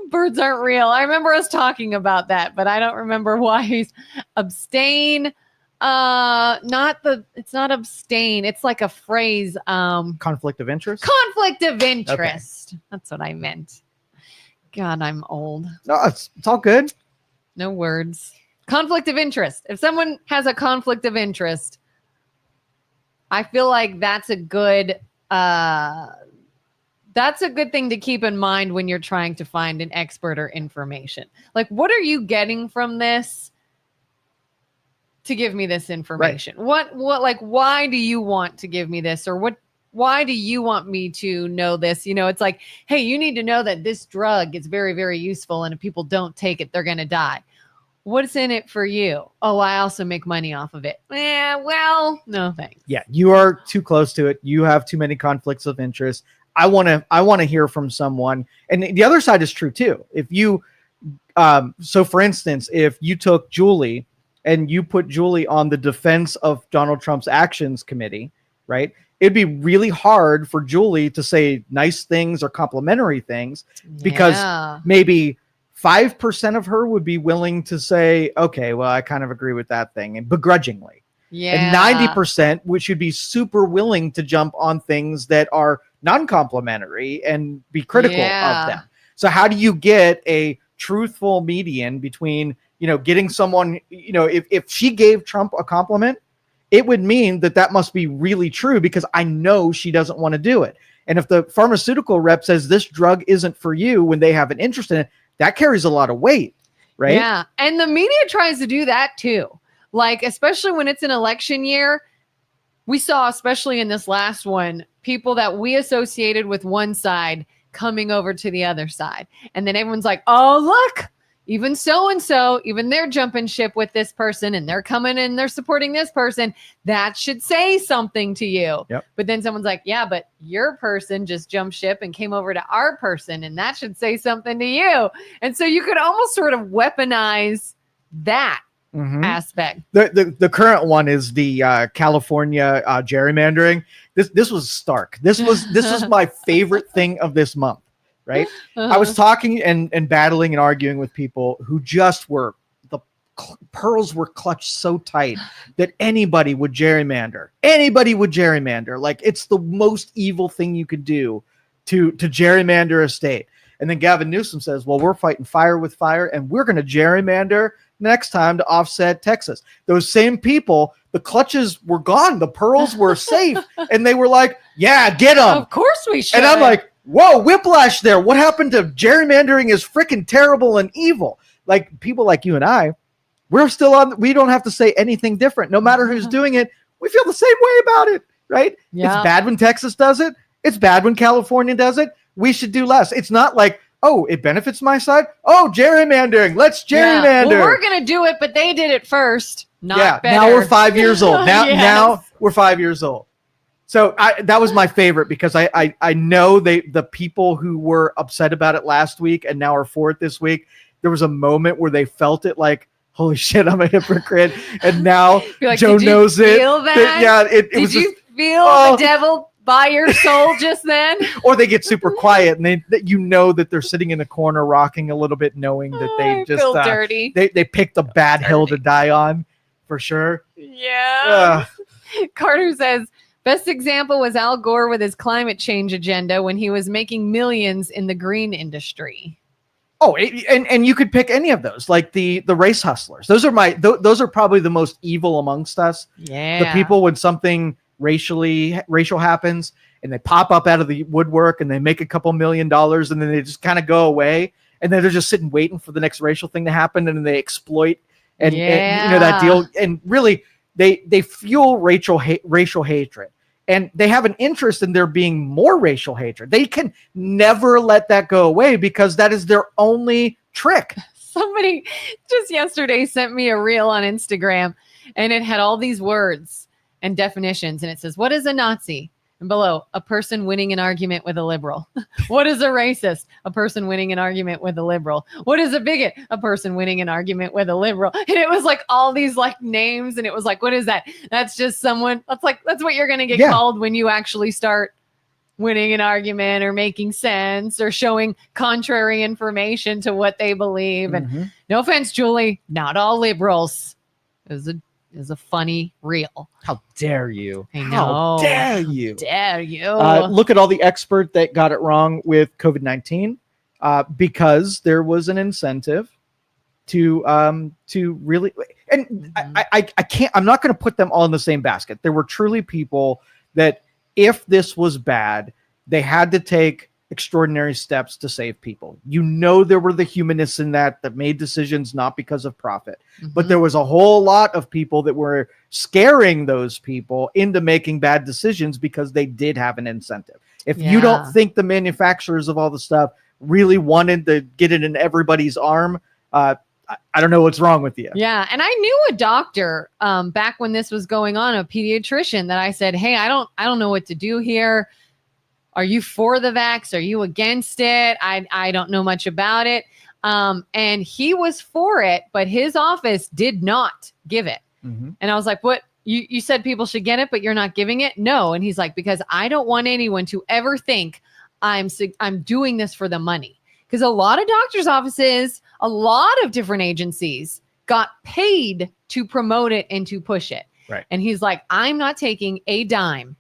Birds aren't real. I remember us talking about that, but I don't remember why he's abstain. It's not abstain. It's like a phrase. Conflict of interest. Conflict of interest. Okay. That's what I meant. God, I'm old. No, it's all good. No words. Conflict of interest. If someone has a conflict of interest, I feel like that's a good thing to keep in mind when you're trying to find an expert or information. Like, what are you getting from this to give me this information? Right. What like, why do you want to give me this? Or why do you want me to know this? It's like, hey, you need to know that this drug is very, very useful. And if people don't take it, they're going to die. What's in it for you? Oh, I also make money off of it. Well, no thanks. Yeah, you are too close to it. You have too many conflicts of interest. I want to hear from someone. And the other side is true too. If you, so for instance, if you took Julie and you put Julie on the defense of Donald Trump's actions committee, right? It'd be really hard for Julie to say nice things or complimentary things because maybe 5% of her would be willing to say, okay, well, I kind of agree with that thing, and begrudgingly. Yeah. And 90%, which should be super willing to jump on things that are non-complimentary and be critical of them. So how do you get a truthful median between, getting someone, if she gave Trump a compliment it would mean that must be really true because I know she doesn't want to do it. And if the pharmaceutical rep says this drug isn't for you when they have an interest in it, that carries a lot of weight, right? Yeah. And the media tries to do that too. Like, especially when it's an election year, we saw, especially in this last one, people that we associated with one side coming over to the other side. And then everyone's like, oh, look, even so-and-so, even they're jumping ship with this person and they're coming and they're supporting this person. That should say something to you. Yep. But then someone's like, yeah, but your person just jumped ship and came over to our person and that should say something to you. And so you could almost sort of weaponize that aspect. The current one is the California gerrymandering. This was stark. This was my favorite thing of this month. Right. I was talking and battling and arguing with people who just were, the pearls were clutched so tight that anybody would gerrymander. Like, it's the most evil thing you could do to gerrymander a state. And then Gavin Newsom says, well, we're fighting fire with fire and we're going to gerrymander next time to offset Texas. Those same people, the clutches were gone. The pearls were safe. And they were like, yeah, get them. Of course we should. And I'm like, whoa, whiplash there. What happened to gerrymandering is freaking terrible and evil. Like, people like you and I, we're still on. We don't have to say anything different. No matter who's doing it, we feel the same way about it, right? Yeah. It's bad when Texas does it. It's bad when California does it. We should do less. It's not like, oh, it benefits my side. Oh, gerrymandering. Let's gerrymander. Well, we're going to do it, but they did it first. Not better. Now we're 5 years old. Now, Yes. now we're 5 years old. So that was my favorite because I know the people who were upset about it last week and now are for it this week. There was a moment where they felt it like, holy shit, I'm a hypocrite. And now Like, Joe knows it. That? Yeah, it Did was you just, feel the devil by your soul just then? or they get super quiet and that they're sitting in a corner rocking a little bit, knowing that they I just feel dirty. They picked a bad hill to die on for sure. Yeah. Carter says, best example was Al Gore with his climate change agenda when he was making millions in the green industry. Oh, and you could pick any of those, like the race hustlers. Those are probably the most evil amongst us. Yeah. The people when something racial happens and they pop up out of the woodwork and they make a couple $1 million and then they just kind of go away and then they're just sitting waiting for the next racial thing to happen and then they exploit and that deal, and really they fuel racial hatred. And they have an interest in there being more racial hatred. They can never let that go away because that is their only trick. Somebody just yesterday sent me a reel on Instagram and it had all these words and definitions. And it says, what is a Nazi? And below, a person winning an argument with a liberal. What is a racist? A person winning an argument with a liberal. What is a bigot? A person winning an argument with a liberal. And it was like all these like names. And it was like, what is that? That's just someone. That's what you're going to get called when you actually start winning an argument or making sense or showing contrary information to what they believe. And no offense, Julie, not all liberals. It was a funny reel. How dare you? I know. How dare you? Dare you? Look at all the expert that got it wrong with COVID-19 because there was an incentive to really, and I can't, I'm not going to put them all in the same basket. There were truly people that if this was bad, they had to take extraordinary steps to save people. There were the humanists in that made decisions not because of profit, but there was a whole lot of people that were scaring those people into making bad decisions because they did have an incentive. If you don't think the manufacturers of all the stuff really wanted to get it in everybody's arm, I don't know what's wrong with you. Yeah. And I knew a doctor back when this was going on, a pediatrician, that I said, hey, I don't know what to do here. Are you for the vax? Are you against it? I don't know much about it. And he was for it, but his office did not give it. And I was like, what? You said people should get it, but you're not giving it? No. And he's like, because I don't want anyone to ever think I'm doing this for the money. Because a lot of doctors' offices, a lot of different agencies got paid to promote it and to push it. Right. And he's like, I'm not taking a dime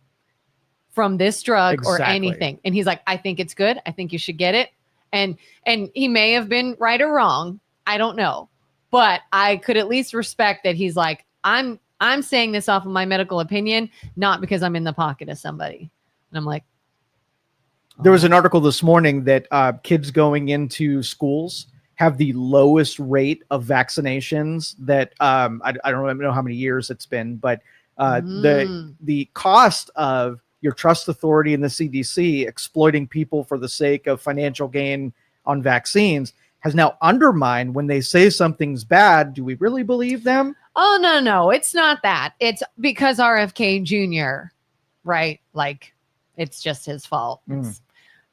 from this drug or anything. And he's like, I think it's good. I think you should get it. And he may have been right or wrong. I don't know. But I could at least respect that he's like, I'm I'm saying this off of my medical opinion, not because I'm in the pocket of somebody. And I'm like, there was an article this morning that kids going into schools have the lowest rate of vaccinations that I don't even know how many years it's been, but the cost of your trust authority and the CDC exploiting people for the sake of financial gain on vaccines has now undermined when they say something's bad. Do we really believe them? Oh, no, it's not that. It's because RFK Jr., right? Like, it's just his fault.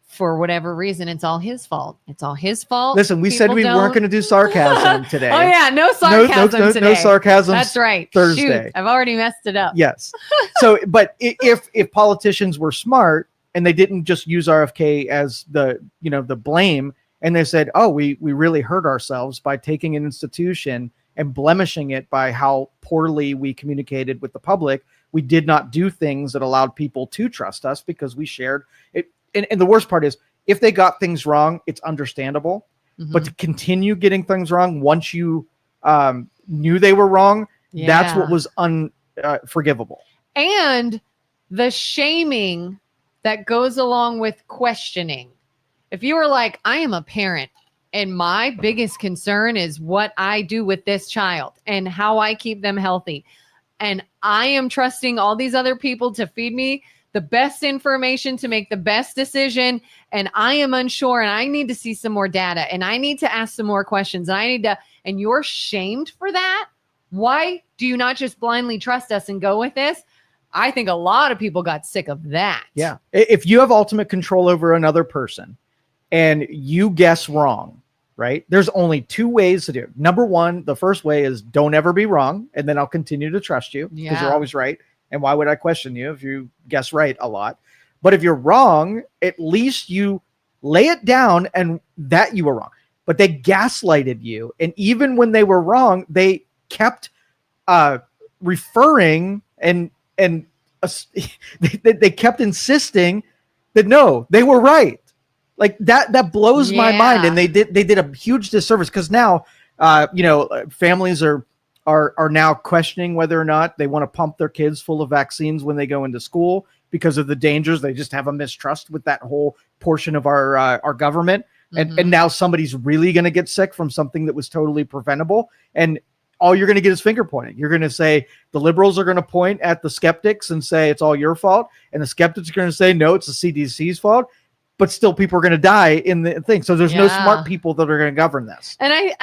For whatever reason, it's all his fault. It's all his fault. Listen, we said we weren't going to do sarcasm today. Oh, yeah, no sarcasm today. No sarcasm. That's right. Thursday. Shoot, I've already messed it up. Yes. So, but if politicians were smart and they didn't just use RFK as the blame, and they said, oh, we really hurt ourselves by taking an institution and blemishing it by how poorly we communicated with the public. We did not do things that allowed people to trust us because we shared it. And the worst part is, if they got things wrong, it's understandable. But to continue getting things wrong once you knew they were wrong, that's what was unforgivable. And the shaming that goes along with questioning. If you were like, I am a parent and my biggest concern is what I do with this child and how I keep them healthy, and I am trusting all these other people to feed me the best information to make the best decision, and I am unsure, and I need to see some more data, and I need to ask some more questions, and you're shamed for that? Why do you not just blindly trust us and go with this? I think a lot of people got sick of that. Yeah. If you have ultimate control over another person and you guess wrong, right? There's only two ways to do it. Number one, the first way is don't ever be wrong, and then I'll continue to trust you because you're always right. And why would I question you if you guess right a lot? But if you're wrong, at least you lay it down and that you were wrong. But they gaslighted you. And even when they were wrong, they kept referring and they kept insisting that no, they were right. Like that blows my mind. And they did a huge disservice because now families are now questioning whether or not they want to pump their kids full of vaccines when they go into school because of the dangers. They just have a mistrust with that whole portion of our government. And now somebody's really going to get sick from something that was totally preventable. And all you're going to get is finger pointing. You're going to say the liberals are going to point at the skeptics and say it's all your fault. And the skeptics are going to say, no, it's the CDC's fault. But still people are going to die in the thing. So there's no smart people that are going to govern this. And I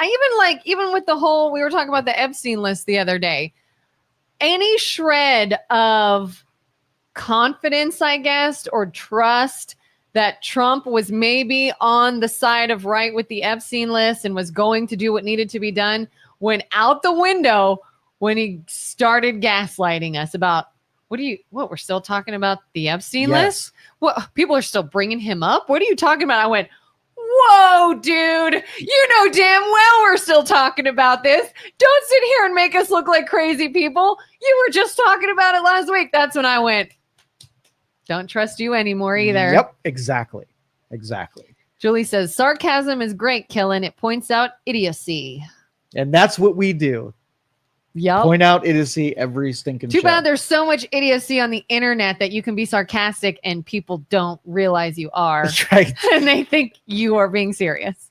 even with the whole, we were talking about the Epstein list the other day, any shred of confidence, I guess, or trust that Trump was maybe on the side of right with the Epstein list and was going to do what needed to be done went out the window when he started gaslighting us about we're still talking about the Epstein list? What, people are still bringing him up? What are you talking about? I went, whoa, dude, you know damn well we're still talking about this. Don't sit here and make us look like crazy people. You were just talking about it last week. That's when I went, don't trust you anymore either. Yep, exactly. Julie says, sarcasm is great, Kelin. It points out idiocy. And that's what we do. Yep. Point out idiocy every stinking Too show. bad there's so much idiocy on the internet that you can be sarcastic and people don't realize you are. That's right. And they think you are being serious.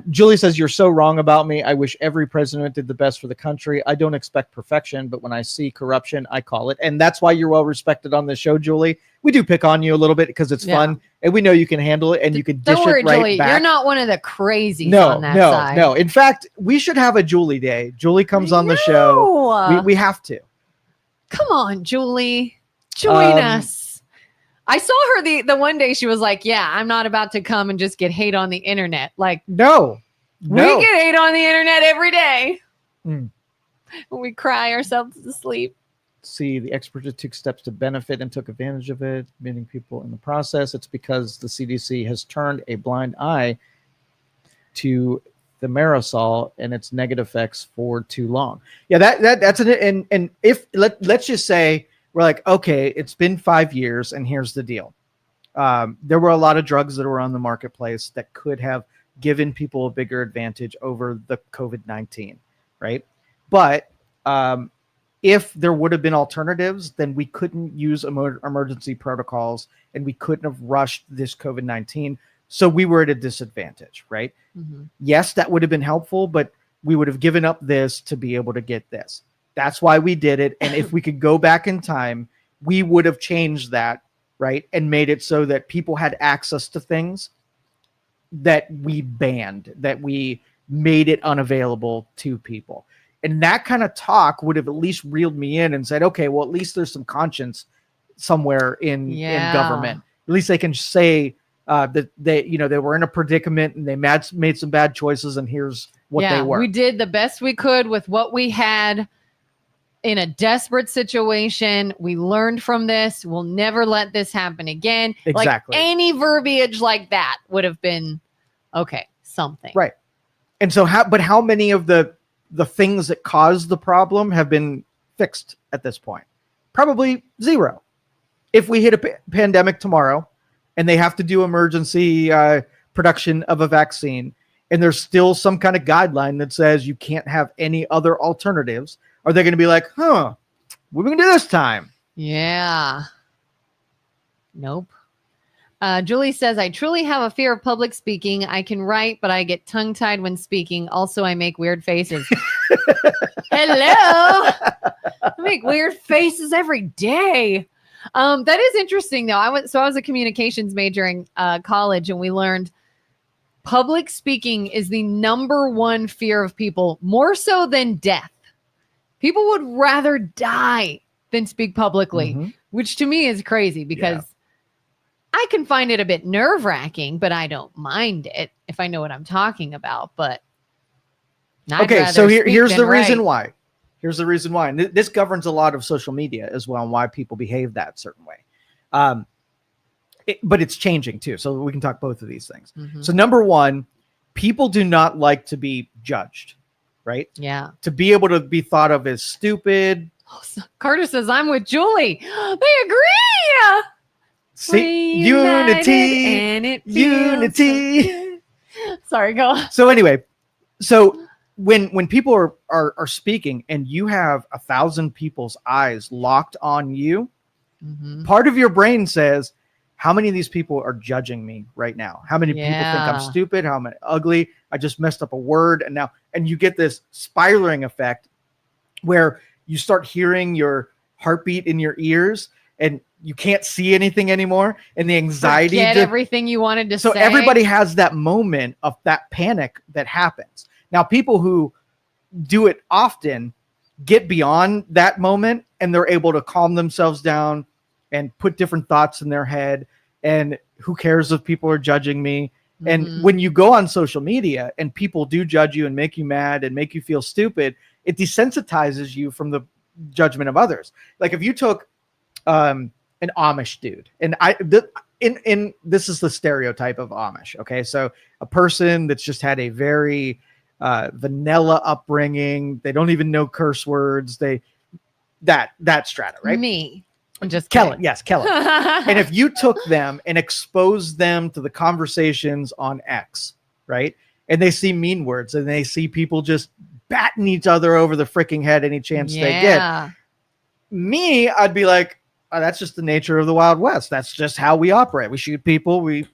Julie says, you're so wrong about me. I wish every president did the best for the country. I don't expect perfection, but when I see corruption, I call it. And that's why you're well respected on this show, Julie. We do pick on you a little bit because it's fun and we know you can handle it and you can dish don't worry, it right Julie, back. You're not one of the crazies on that side. No. In fact, we should have a Julie day. Julie comes on the show. We have to. Come on, Julie. Join us. I saw her the one day. She was like, yeah, I'm not about to come and just get hate on the internet. Like, no. We get hate on the internet every day. We cry ourselves to sleep. See, the experts took steps to benefit and took advantage of it, meeting people in the process. It's because the CDC has turned a blind eye to the aerosol and its negative effects for too long. Yeah, that's an and if let's just say we're like, okay, it's been 5 years and here's the deal. There were a lot of drugs that were on the marketplace that could have given people a bigger advantage over the COVID-19, right? But if there would have been alternatives, then we couldn't use emergency protocols and we couldn't have rushed this COVID-19. So we were at a disadvantage, right? Mm-hmm. Yes, that would have been helpful, but we would have given up this to be able to get this. That's why we did it. And if we could go back in time, we would have changed that, right? And made it so that people had access to things that we banned, that we made it unavailable to people. And that kind of talk would have at least reeled me in and said, okay, well, at least there's some conscience somewhere in government. At least they can say that they were in a predicament and they made some bad choices, and here's what they were. We did the best we could with what we had in a desperate situation. We learned from this. We'll never let this happen again. Exactly. Like any verbiage like that would have been okay, something. Right. And so how many of the things that caused the problem have been fixed at this point? Probably zero. If we hit a pandemic tomorrow and they have to do emergency production of a vaccine, and there's still some kind of guideline that says you can't have any other alternatives, are they going to be like, what are we going to do this time? Yeah. Nope. Julie says, I truly have a fear of public speaking. I can write, but I get tongue-tied when speaking. Also, I make weird faces. Hello. I make weird faces every day. That is interesting, though. I was a communications major in college, and we learned public speaking is the number one fear of people, more so than death. People would rather die than speak publicly, which to me is crazy because I can find it a bit nerve-wracking, but I don't mind it if I know what I'm talking about. But okay, so here's the reason why. Here's the reason why. And this governs a lot of social media as well, and why people behave that certain way. But it's changing too, so we can talk both of these things. So number one, people do not like to be judged, right? Yeah. To be able to be thought of as stupid. Oh, so Carter says, I'm with Julie. They agree. See, unity, and it unity. So sorry, go on. So anyway, so when people are speaking and you have 1,000 people's eyes locked on you, part of your brain says, how many of these people are judging me right now? How many people think I'm stupid? How many ugly? I just messed up a word. And you get this spiraling effect where you start hearing your heartbeat in your ears and you can't see anything anymore. And the anxiety. Forget everything you wanted to say. So everybody has that moment of that panic that happens. Now, people who do it often get beyond that moment and they're able to calm themselves down and put different thoughts in their head. And who cares if people are judging me? And when you go on social media and people do judge you and make you mad and make you feel stupid, it desensitizes you from the judgment of others. Like if you took an Amish dude, and this is the stereotype of Amish. Okay. So a person that's just had a very vanilla upbringing. They don't even know curse words. That strata, right? Me. I'm just Kelin. Yes, Kelin. And if you took them and exposed them to the conversations on X, right? And they see mean words and they see people just batting each other over the freaking head any chance they get. Me, I'd be like, oh, that's just the nature of the Wild West. That's just how we operate. We shoot people. We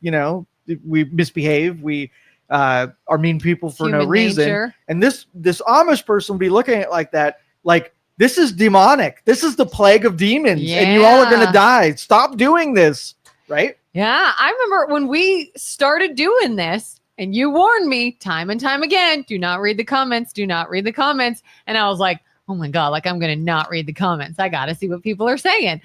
misbehave. We are mean people for no reason. Nature. And this Amish person would be looking at it like that, like, this is demonic. This is the plague of demons, and you all are going to die. Stop doing this, right? Yeah, I remember when we started doing this, and you warned me time and time again, do not read the comments, do not read the comments. And I was like, oh my God, like I'm going to not read the comments. I got to see what people are saying.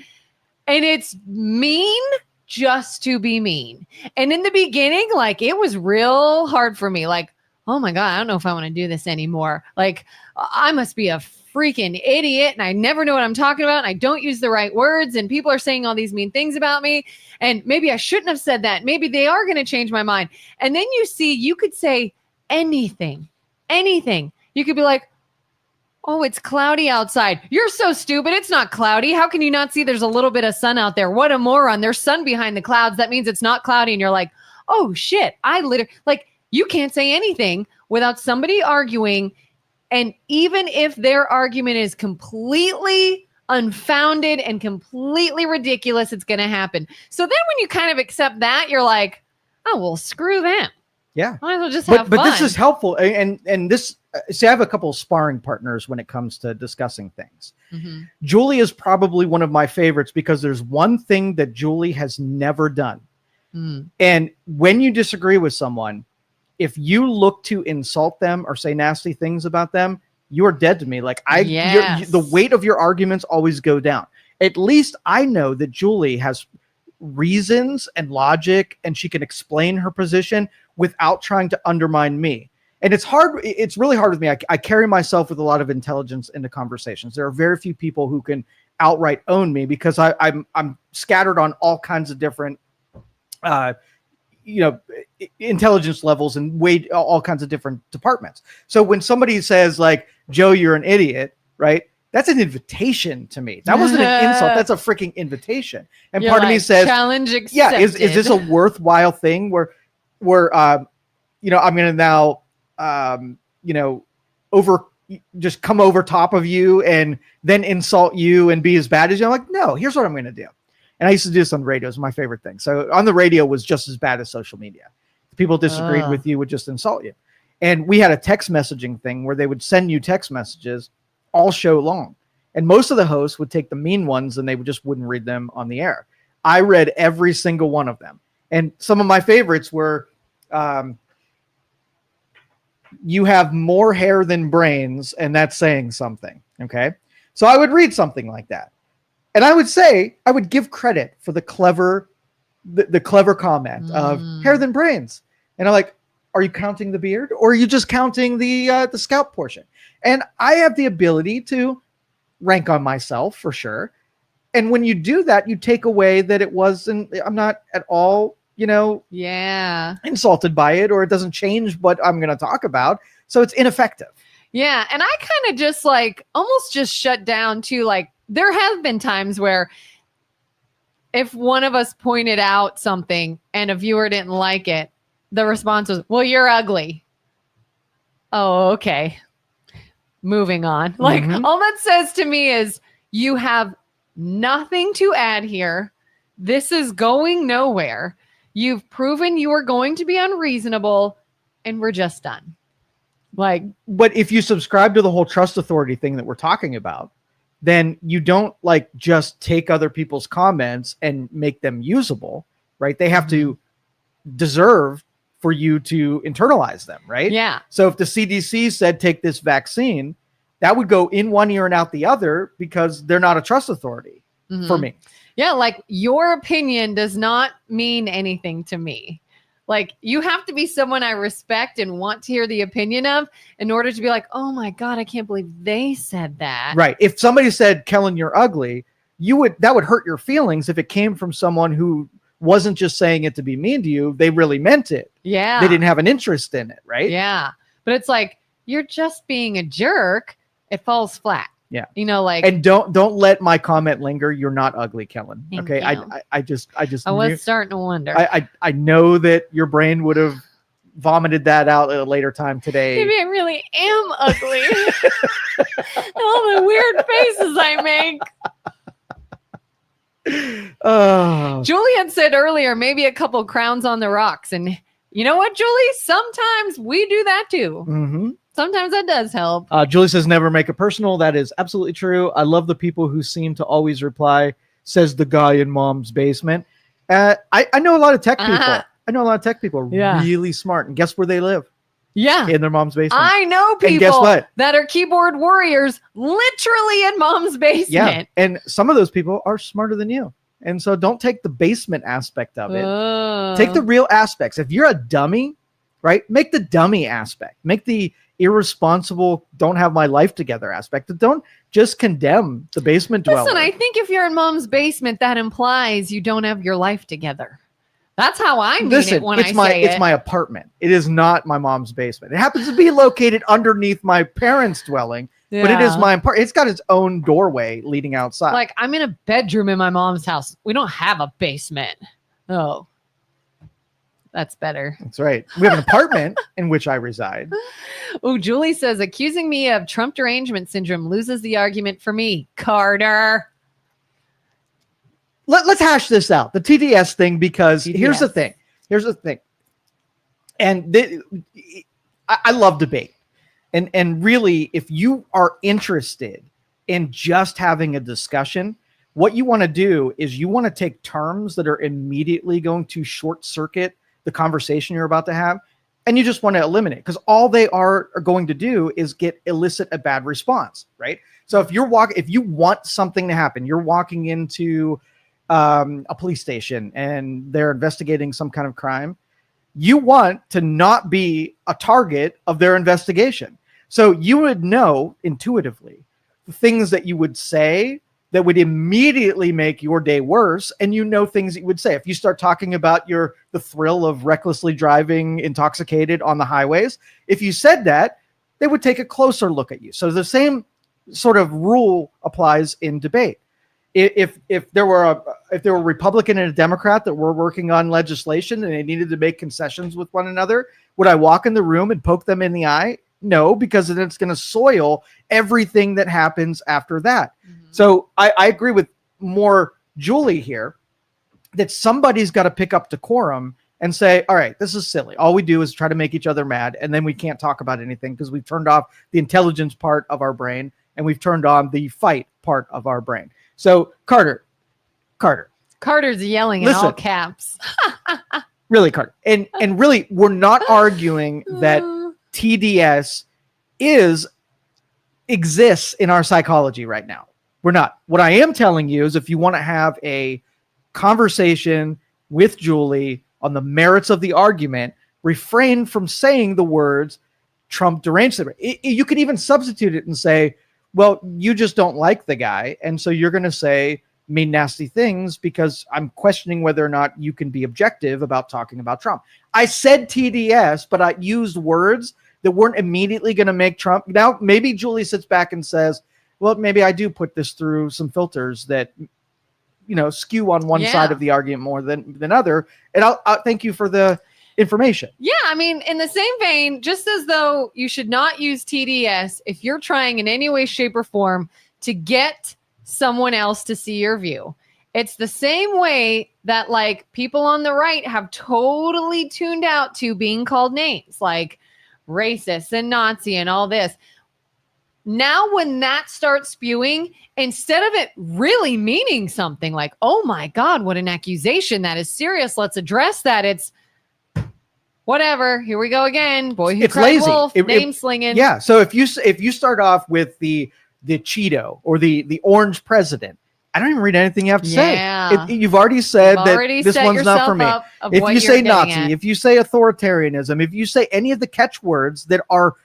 And it's mean just to be mean. And in the beginning, like it was real hard for me. Like, oh my God, I don't know if I want to do this anymore. Like I must be a freaking idiot and I never know what I'm talking about and I don't use the right words and people are saying all these mean things about me and maybe I shouldn't have said that. Maybe they are going to change my mind. And then you could say anything. You could be like, oh, it's cloudy outside. You're so stupid. It's not cloudy. How can you not see there's a little bit of sun out there? What a moron. There's sun behind the clouds. That means it's not cloudy. And you're like, oh shit. You can't say anything without somebody arguing And even if their argument is completely unfounded and completely ridiculous, it's going to happen. So then when you kind of accept that, you're like, oh, well, screw them. Yeah. Might as well just have fun. But this is helpful. And this, see, I have a couple of sparring partners when it comes to discussing things. Mm-hmm. Julie is probably one of my favorites because there's one thing that Julie has never done. And when you disagree with someone, if you look to insult them or say nasty things about them, you are dead to me. Like the weight of your arguments always go down. At least I know that Julie has reasons and logic, and she can explain her position without trying to undermine me. And it's hard. It's really hard with me. I carry myself with a lot of intelligence into conversations. There are very few people who can outright own me because I'm scattered on all kinds of different intelligence levels and all kinds of different departments. So when somebody says like, Joe, you're an idiot, right? That's an invitation to me. That wasn't an insult. That's a freaking invitation. And part of me says, challenge accepted. Yeah, is this a worthwhile thing where I'm going to now, just come over top of you and then insult you and be as bad as you. I'm like, no, here's what I'm going to do. And I used to do this on the radio. It's my favorite thing. So on the radio was just as bad as social media. If people disagreed with you, would just insult you. And we had a text messaging thing where they would send you text messages all show long. And most of the hosts would take the mean ones and they wouldn't read them on the air. I read every single one of them. And some of my favorites were, you have more hair than brains, and that's saying something. Okay. So I would read something like that. And I would say, I would give credit for the clever comment of hair than brains. And I'm like, are you counting the beard or are you just counting the scalp portion? And I have the ability to rank on myself for sure. And when you do that, you take away that I'm not at all, insulted by it, or it doesn't change what I'm going to talk about. So it's ineffective. Yeah. And I kind of just almost just shut down to there have been times where if one of us pointed out something and a viewer didn't like it, the response was, well, you're ugly. Oh, okay. Moving on. All that says to me is you have nothing to add here. This is going nowhere. You've proven you are going to be unreasonable and we're just done. But if you subscribe to the whole trust authority thing that we're talking about, then you don't just take other people's comments and make them usable, right? They have to deserve for you to internalize them, right? Yeah. So if the CDC said take this vaccine, that would go in one ear and out the other because they're not a trust authority for me. Yeah, your opinion does not mean anything to me. You have to be someone I respect and want to hear the opinion of in order to be like, oh my God, I can't believe they said that. Right. If somebody said, Kelin, you're ugly, that would hurt your feelings if it came from someone who wasn't just saying it to be mean to you. They really meant it. Yeah. They didn't have an interest in it. Right. Yeah. But it's you're just being a jerk. It falls flat. Yeah. And don't let my comment linger. You're not ugly, Kelin. Thank Okay. you. I just I was starting to wonder. I know that your brain would have vomited that out at a later time today. Maybe I really am ugly. All the weird faces I make. Julian said earlier, maybe a couple crowns on the rocks. And you know what, Julie? Sometimes we do that too. Mm-hmm. Sometimes that does help. Julie says, never make it personal. That is absolutely true. I love the people who seem to always reply, says the guy in mom's basement. I know a lot of tech people. I know a lot of tech people are really smart. And guess where they live? Yeah. In their mom's basement. I know people and guess what? That are keyboard warriors literally in mom's basement. Yeah. And some of those people are smarter than you. And so don't take the basement aspect of it. Take the real aspects. If you're a dummy, right, make the dummy aspect. Make the irresponsible, don't have my life together aspect. Don't just condemn the basement dweller. Listen, I think if you're in mom's basement, that implies you don't have your life together. That's how I mean it when I say it's my apartment. It is not my mom's basement. It happens to be located underneath my parents' dwelling, but it is my apartment. It's got its own doorway leading outside. I'm in a bedroom in my mom's house. We don't have a basement. Oh. That's better. That's right. We have an apartment in which I reside. Oh, Julie says, accusing me of Trump derangement syndrome loses the argument for me. Carter. Let's hash this out. The TDS thing, because TDS. Here's the thing. And I love debate. And really, if you are interested in just having a discussion, what you want to do is you want to take terms that are immediately going to short circuit the conversation you're about to have, and you just want to eliminate, because all they are going to do is elicit a bad response, right? So if you want something to happen, you're walking into a police station and they're investigating some kind of crime, you want to not be a target of their investigation. So you would know intuitively the things that you would say that would immediately make your day worse. And things that you would say. If you start talking about the thrill of recklessly driving intoxicated on the highways, if you said that, they would take a closer look at you. So the same sort of rule applies in debate. If there were a Republican and a Democrat that were working on legislation and they needed to make concessions with one another, would I walk in the room and poke them in the eye? No, because then it's going to soil everything that happens after that. Mm-hmm. So I agree with more Julie here, that somebody's got to pick up decorum and say, all right, this is silly. All we do is try to make each other mad, and then we can't talk about anything because we've turned off the intelligence part of our brain and we've turned on the fight part of our brain. So Carter's yelling in all caps. Really, Carter. And really, we're not arguing that TDS exists in our psychology right now. We're not. What I am telling you is, if you want to have a conversation with Julie on the merits of the argument, refrain from saying the words Trump deranged. You could even substitute it and say, well, you just don't like the guy, and so you're going to say mean, nasty things because I'm questioning whether or not you can be objective about talking about Trump. I said TDS, but I used words that weren't immediately going to make Trump. Now, maybe Julie sits back and says, well, maybe I do put this through some filters that, skew on one side of the argument more than other. And I'll thank you for the information. Yeah. I mean, in the same vein, just as though you should not use TDS if you're trying in any way, shape, or form to get someone else to see your view. It's the same way that people on the right have totally tuned out to being called names like racist and Nazi and all this. Now, when that starts spewing, instead of it really meaning something like, oh my God, what an accusation, that is serious, let's address that, it's whatever, here we go again, boy who cried lazy. wolf, name slinging. Yeah, so if you start off with the Cheeto or the orange president, I don't even read anything you have to say. You've already said this one's not for me. If you say Nazi, if you say authoritarianism, if you say any of the catchwords that are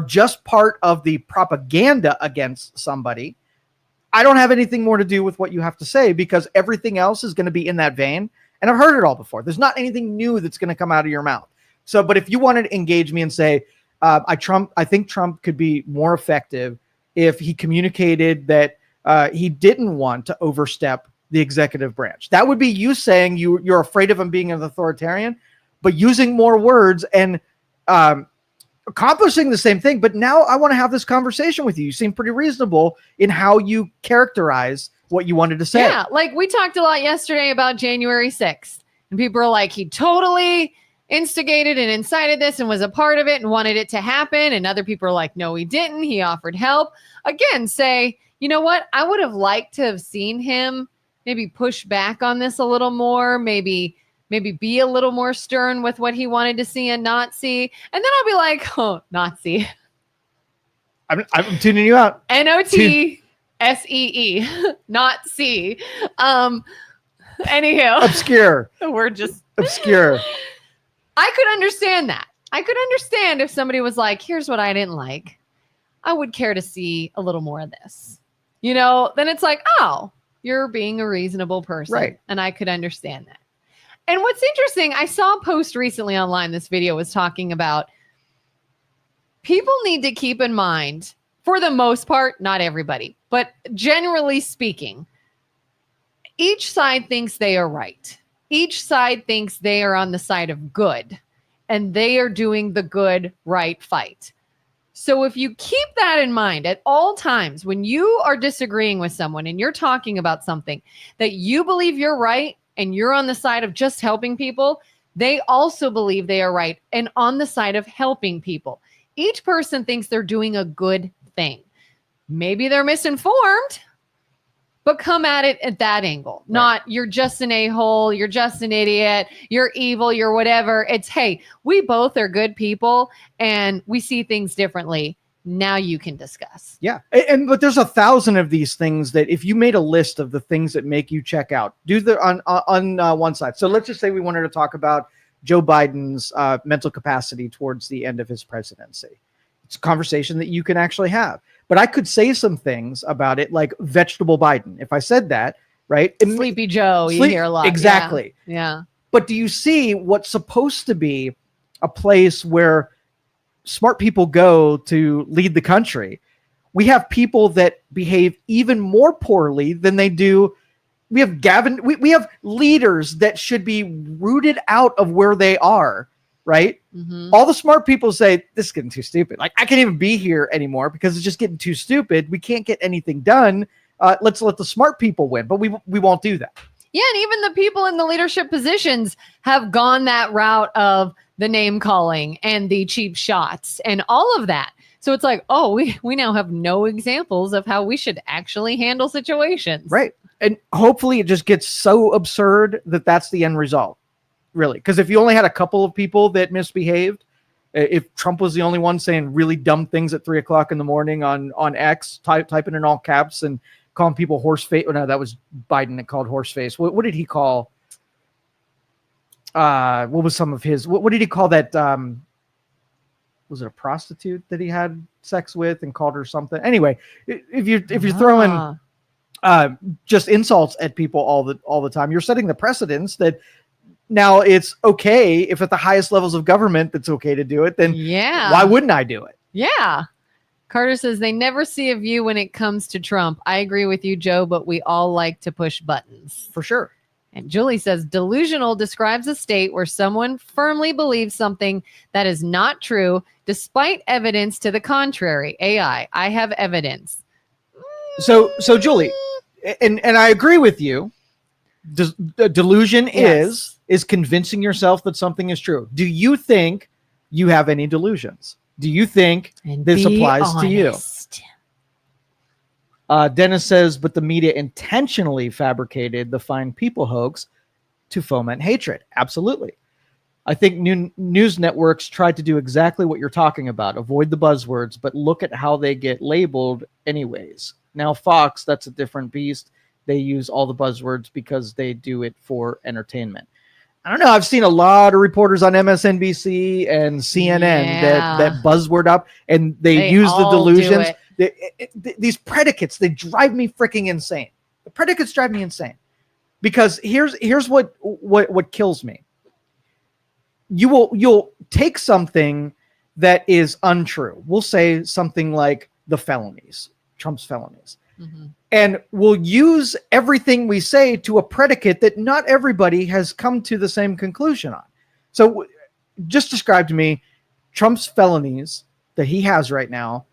just part of the propaganda against somebody, I don't have anything more to do with what you have to say, because everything else is going to be in that vein. And I've heard it all before. There's not anything new that's going to come out of your mouth. So, but if you wanted to engage me and say, I think Trump could be more effective if he communicated that he didn't want to overstep the executive branch. That would be you saying you're afraid of him being an authoritarian, but using more words and accomplishing the same thing. But now I want to have this conversation with you. You seem pretty reasonable in how you characterize what you wanted to say. Yeah, we talked a lot yesterday about January 6th, and people are like, he totally instigated and incited this and was a part of it and wanted it to happen. And other people are like, no, he didn't. He offered help. Again, say, you know what? I would have liked to have seen him maybe push back on this a little more, maybe be a little more stern with what he wanted to see and not see. And then I'll be like, oh, Nazi. I'm tuning you out. NOTSEE, not C. Anyhow. Obscure. We're just obscure. I could understand that. I could understand if somebody was like, here's what I didn't like. I would care to see a little more of this. Then it's like, oh, you're being a reasonable person. Right. And I could understand that. And what's interesting, I saw a post recently online. This video was talking about people need to keep in mind, for the most part, not everybody, but generally speaking, each side thinks they are right. each side thinks they are on the side of good and they are doing the good, right fight. So if you keep that in mind at all times, when you are disagreeing with someone and you're talking about something that you believe you're right and you're on the side of just helping people, they also believe they are right and on the side of helping people. Each person thinks they're doing a good thing. Maybe they're misinformed, but come at it at that angle. Right. Not you're just an a-hole, you're just an idiot, you're evil, you're whatever. It's, hey, we both are good people and we see things differently. Now you can discuss. Yeah. But there's 1,000 of these things that if you made a list of the things that make you check out, do the on one side. So let's just say we wanted to talk about Joe Biden's mental capacity towards the end of his presidency. It's a conversation that you can actually have. But I could say some things about it, like vegetable Biden. If I said that, right? Sleepy Joe, you hear a lot. Exactly. Yeah. But do you see what's supposed to be a place where smart people go to lead the country? We have people that behave even more poorly than they do. We have we have leaders that should be rooted out of where they are, right? Mm-hmm. All the smart people say, this is getting too stupid. Like, I can't even be here anymore because it's just getting too stupid. We can't get anything done. Let's let the smart people win. But we won't do that. Yeah, and even the people in the leadership positions have gone that route of the name calling and the cheap shots and all of that. So it's like, oh, we now have no examples of how we should actually handle situations. Right. And hopefully it just gets so absurd that that's the end result. Really. Because if you only had a couple of people that misbehaved, if Trump was the only one saying really dumb things at 3:00 in the morning on X, typing in all caps and calling people horse face. Oh, no, that was Biden that called horse face. What did he call? What was some of his? What did he call that? Was it a prostitute that he had sex with and called her something? Anyway, if you're throwing just insults at people all the time, you're setting the precedence that now it's okay if at the highest levels of government that's okay to do it. Then why wouldn't I do it? Yeah. Carter says they never see a view when it comes to Trump. I agree with you, Joe, but we all like to push buttons. For sure. And Julie says delusional describes a state where someone firmly believes something that is not true despite evidence to the contrary. AI, I have evidence. So Julie, and I agree with you. Delusion is convincing yourself that something is true. Do you think you have any delusions? Do you think this applies to you? Dennis says, but the media intentionally fabricated the Fine People hoax to foment hatred. Absolutely. I think news networks tried to do exactly what you're talking about. Avoid the buzzwords, but look at how they get labeled anyways. Now, Fox, that's a different beast. They use all the buzzwords because they do it for entertainment. I don't know. I've seen a lot of reporters on MSNBC and CNN that buzzword up, and they use the delusions. These predicates, they drive me freaking insane. The predicates drive me insane because here's what kills me. You'll take something that is untrue. We'll say something like the felonies, Trump's felonies. Mm-hmm. And we'll use everything we say to a predicate that not everybody has come to the same conclusion on. So just describe to me Trump's felonies that he has right now.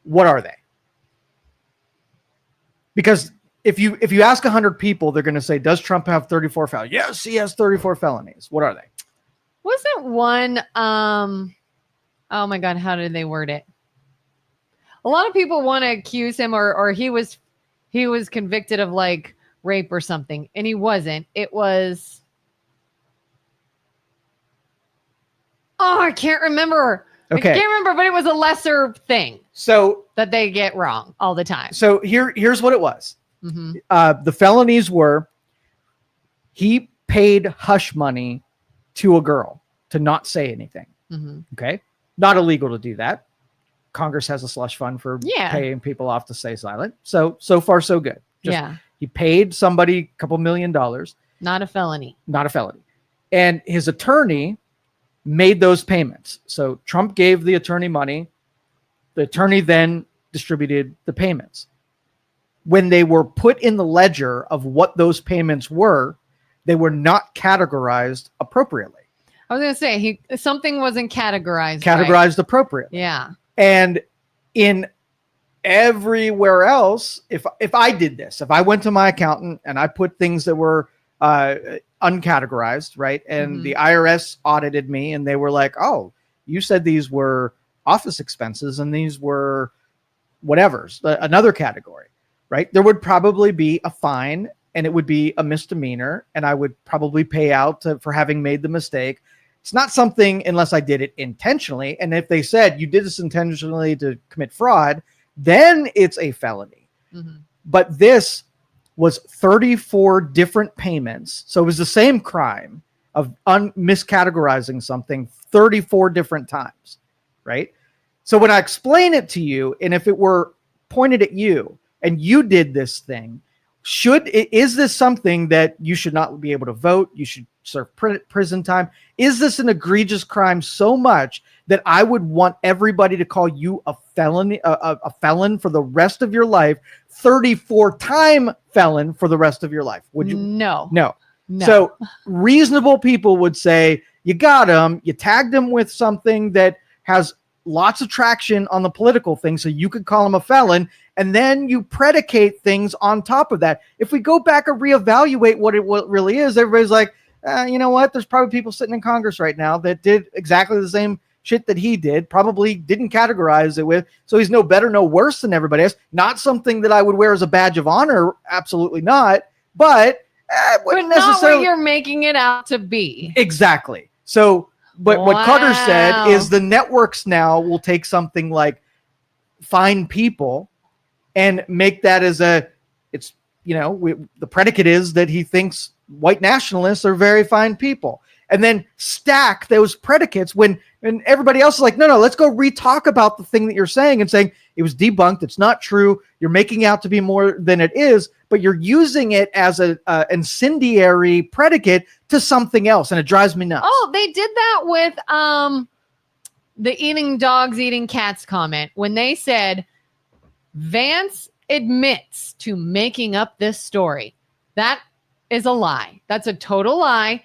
What are they? Because if you ask 100 people, they're going to say, does Trump have 34 felonies? Yes, he has 34 felonies. What are they? Wasn't one, oh my God, how did they word it? A lot of people want to accuse him or he was convicted of like rape or something, and he wasn't. It was, I can't remember. Okay. I can't remember, but it was a lesser thing. So that they get wrong all the time. So here's what it was. Mm-hmm. The felonies were he paid hush money to a girl to not say anything. Mm-hmm. Okay. Not illegal to do that. Congress has a slush fund for paying people off to stay silent. So far, so good. He paid somebody a couple $1 million. Not a felony. Not a felony. And his attorney made those payments. So Trump gave the attorney money. The attorney then distributed the payments. When they were put in the ledger of what those payments were, they were not categorized appropriately. I was going to say something wasn't categorized Categorized appropriately. Yeah. And in everywhere else, if I did this, if I went to my accountant and I put things that were uncategorized, right, and the IRS audited me and they were like, oh, you said these were office expenses and these were whatever's another category, right, there would probably be a fine and it would be a misdemeanor and I would probably pay out for having made the mistake. It's not something unless I did it intentionally. And if they said you did this intentionally to commit fraud, then it's a felony. But this was 34 different payments. So it was the same crime of miscategorizing something 34 different times, right? So when I explain it to you, and if it were pointed at you and you did this thing, is this something that you should not be able to vote? You should serve prison time? Is this an egregious crime so much that I would want everybody to call you a felon for the rest of your life, 34-time felon for the rest of your life? Would you? No. So reasonable people would say, you got him, you tagged him with something that has lots of traction on the political thing, so you could call him a felon, and then you predicate things on top of that. If we go back and reevaluate what it really is, everybody's like, you know what? There's probably people sitting in Congress right now that did exactly the same shit that he did, probably didn't categorize it with, so he's no better, no worse than everybody else. Not something that I would wear as a badge of honor, absolutely not, but not what you're making it out to be. Exactly. So, but what Carter said is the networks now will take something like fine people and make that as the predicate is that he thinks white nationalists are very fine people, and then stack those predicates when everybody else is like, no, let's go re-talk about the thing that you're saying and saying it was debunked. It's not true. You're making out to be more than it is, but you're using it as an incendiary predicate to something else. And it drives me nuts. Oh, they did that with the eating dogs, eating cats comment when they said Vance admits to making up this story. That is a lie. That's a total lie.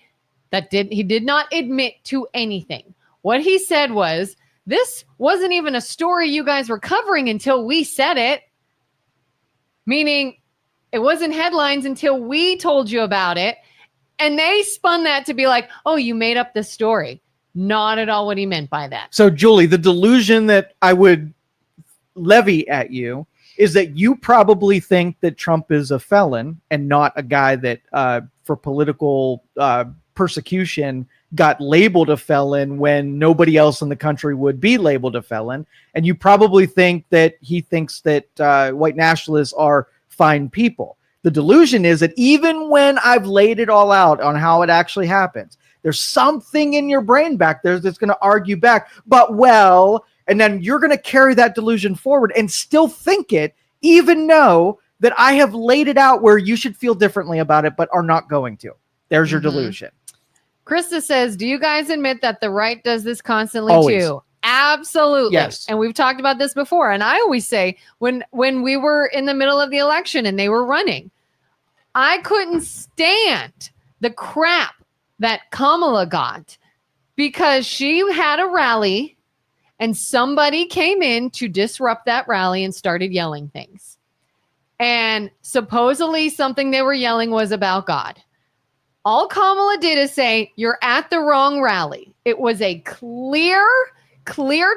He did not admit to anything. What he said was, this wasn't even a story you guys were covering until we said it. Meaning it wasn't headlines until we told you about it. And they spun that to be like, oh, you made up this story. Not at all what he meant by that. So, Julie, the delusion that I would levy at you is that you probably think that Trump is a felon and not a guy that for political persecution got labeled a felon when nobody else in the country would be labeled a felon. And you probably think that he thinks that white nationalists are fine people. The delusion is that even when I've laid it all out on how it actually happens, there's something in your brain back there that's going to argue back, and then you're going to carry that delusion forward and still think it, even know that I have laid it out where you should feel differently about it, but are not going to. There's your delusion. Krista says, do you guys admit that the right does this constantly Always. too? Absolutely. Yes. And we've talked about this before. And I always say when we were in the middle of the election and they were running, I couldn't stand the crap that Kamala got because she had a rally and somebody came in to disrupt that rally and started yelling things. And supposedly something they were yelling was about God. All Kamala did is say, you're at the wrong rally. It was a clear